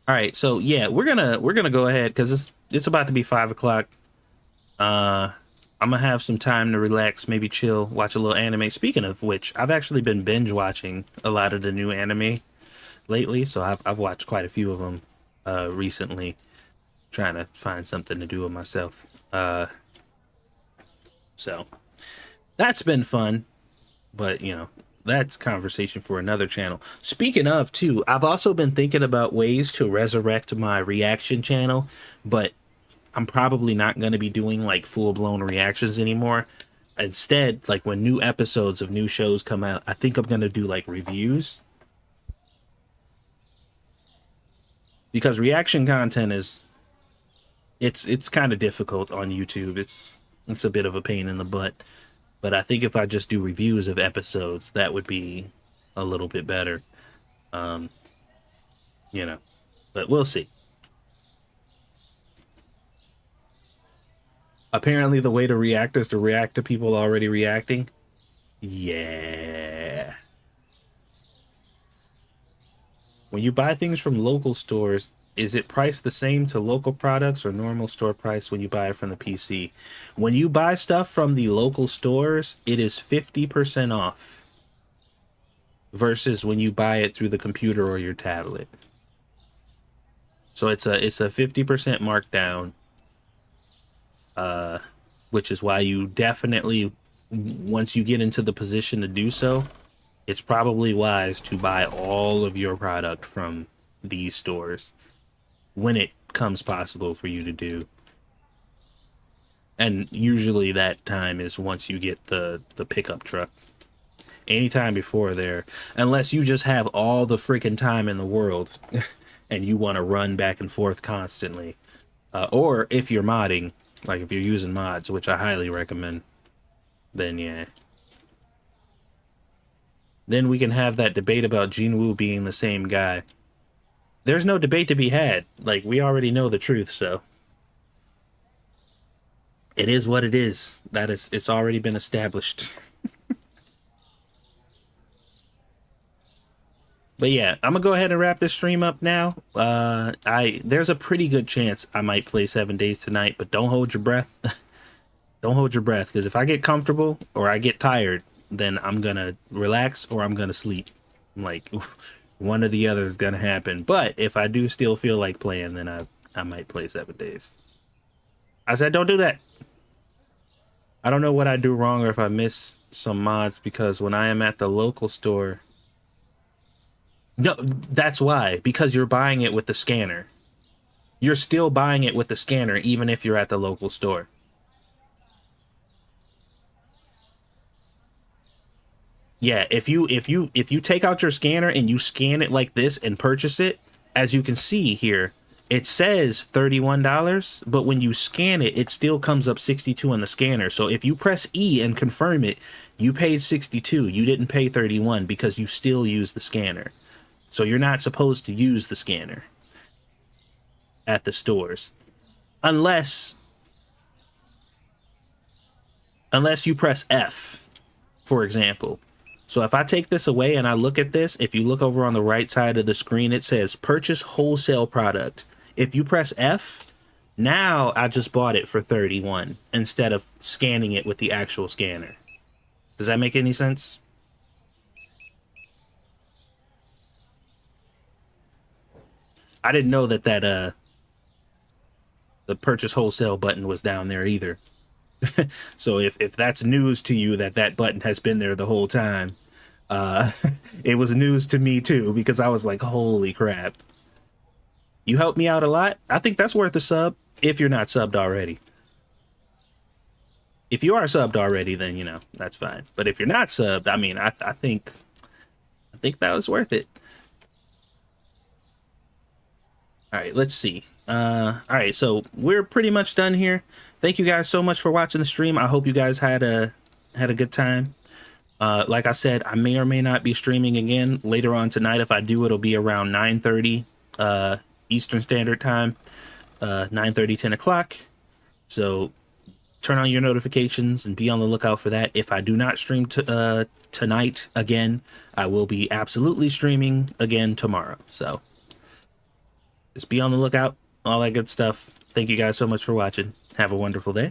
A: All right, so yeah, we're gonna go ahead because it's about to be 5 o'clock. I'm gonna have some time to relax, maybe chill, watch a little anime. Speaking of which, I've actually been binge watching a lot of the new anime lately, so I've watched quite a few of them recently, trying to find something to do with myself. So that's been fun, but you know, that's conversation for another channel. Speaking of too, I've also been thinking about ways to resurrect my reaction channel, but I'm probably not going to be doing like full-blown reactions anymore. Instead, like when new episodes of new shows come out, I think I'm going to do like reviews. Because reaction content is it's kind of difficult on YouTube. It's a bit of a pain in the butt. But I think if I just do reviews of episodes, that would be a little bit better. You know, but we'll see. Apparently the way to react is to react to people already reacting. Yeah. When you buy things from local stores, is it priced the same to local products or normal store price when you buy it from the PC? When you buy stuff from the local stores, it is 50% off versus when you buy it through the computer or your tablet. So it's a 50% markdown, which is why you definitely, once you get into the position to do so, it's probably wise to buy all of your product from these stores when it comes possible for you to do. And usually that time is once you get the pickup truck. Anytime before there, unless you just have all the freaking time in the world and you want to run back and forth constantly. Or if you're modding, like if you're using mods, which I highly recommend, then yeah. Then we can have that debate about Jinwoo being the same guy. There's no debate to be had. Like, we already know the truth, so. It is what it is. It's already been established. But yeah, I'm gonna go ahead and wrap this stream up now. There's a pretty good chance I might play 7 days tonight, but don't hold your breath. Don't hold your breath, because if I get comfortable or I get tired, then I'm gonna relax or I'm gonna sleep. Like, one or the other is gonna happen. But if I do still feel like playing, then I might play 7 days. I said don't do that. I don't know what I do wrong or if I miss some mods, because when I am at the local store... No, that's why. Because you're buying it with the scanner. You're still buying it with the scanner, even if you're at the local store. Yeah, if you take out your scanner and you scan it like this and purchase it, as you can see here, it says $31, but when you scan it, it still comes up 62 on the scanner. So if you press E and confirm it, you paid 62. You didn't pay 31 because you still use the scanner. So you're not supposed to use the scanner at the stores unless you press F, for example. So if I take this away and I look at this, if you look over on the right side of the screen, it says purchase wholesale product. If you press F, now I just bought it for 31 instead of scanning it with the actual scanner. Does that make any sense? I didn't know that the purchase wholesale button was down there either. So if that's news to you that button has been there the whole time, it was news to me too, because I was like, holy crap. You helped me out a lot. I think that's worth a sub if you're not subbed already. If you are subbed already, then, you know, that's fine. But if you're not subbed, I mean, I think that was worth it. All right, let's see. All right, so we're pretty much done here. Thank you guys so much for watching the stream. I hope you guys had a good time. Like I said, I may or may not be streaming again later on tonight. If I do, it'll be around 9:30 Eastern Standard Time, 9:30, 10 o'clock. So turn on your notifications and be on the lookout for that. If I do not stream tonight again, I will be absolutely streaming again tomorrow. So just be on the lookout, all that good stuff. Thank you guys so much for watching. Have a wonderful day.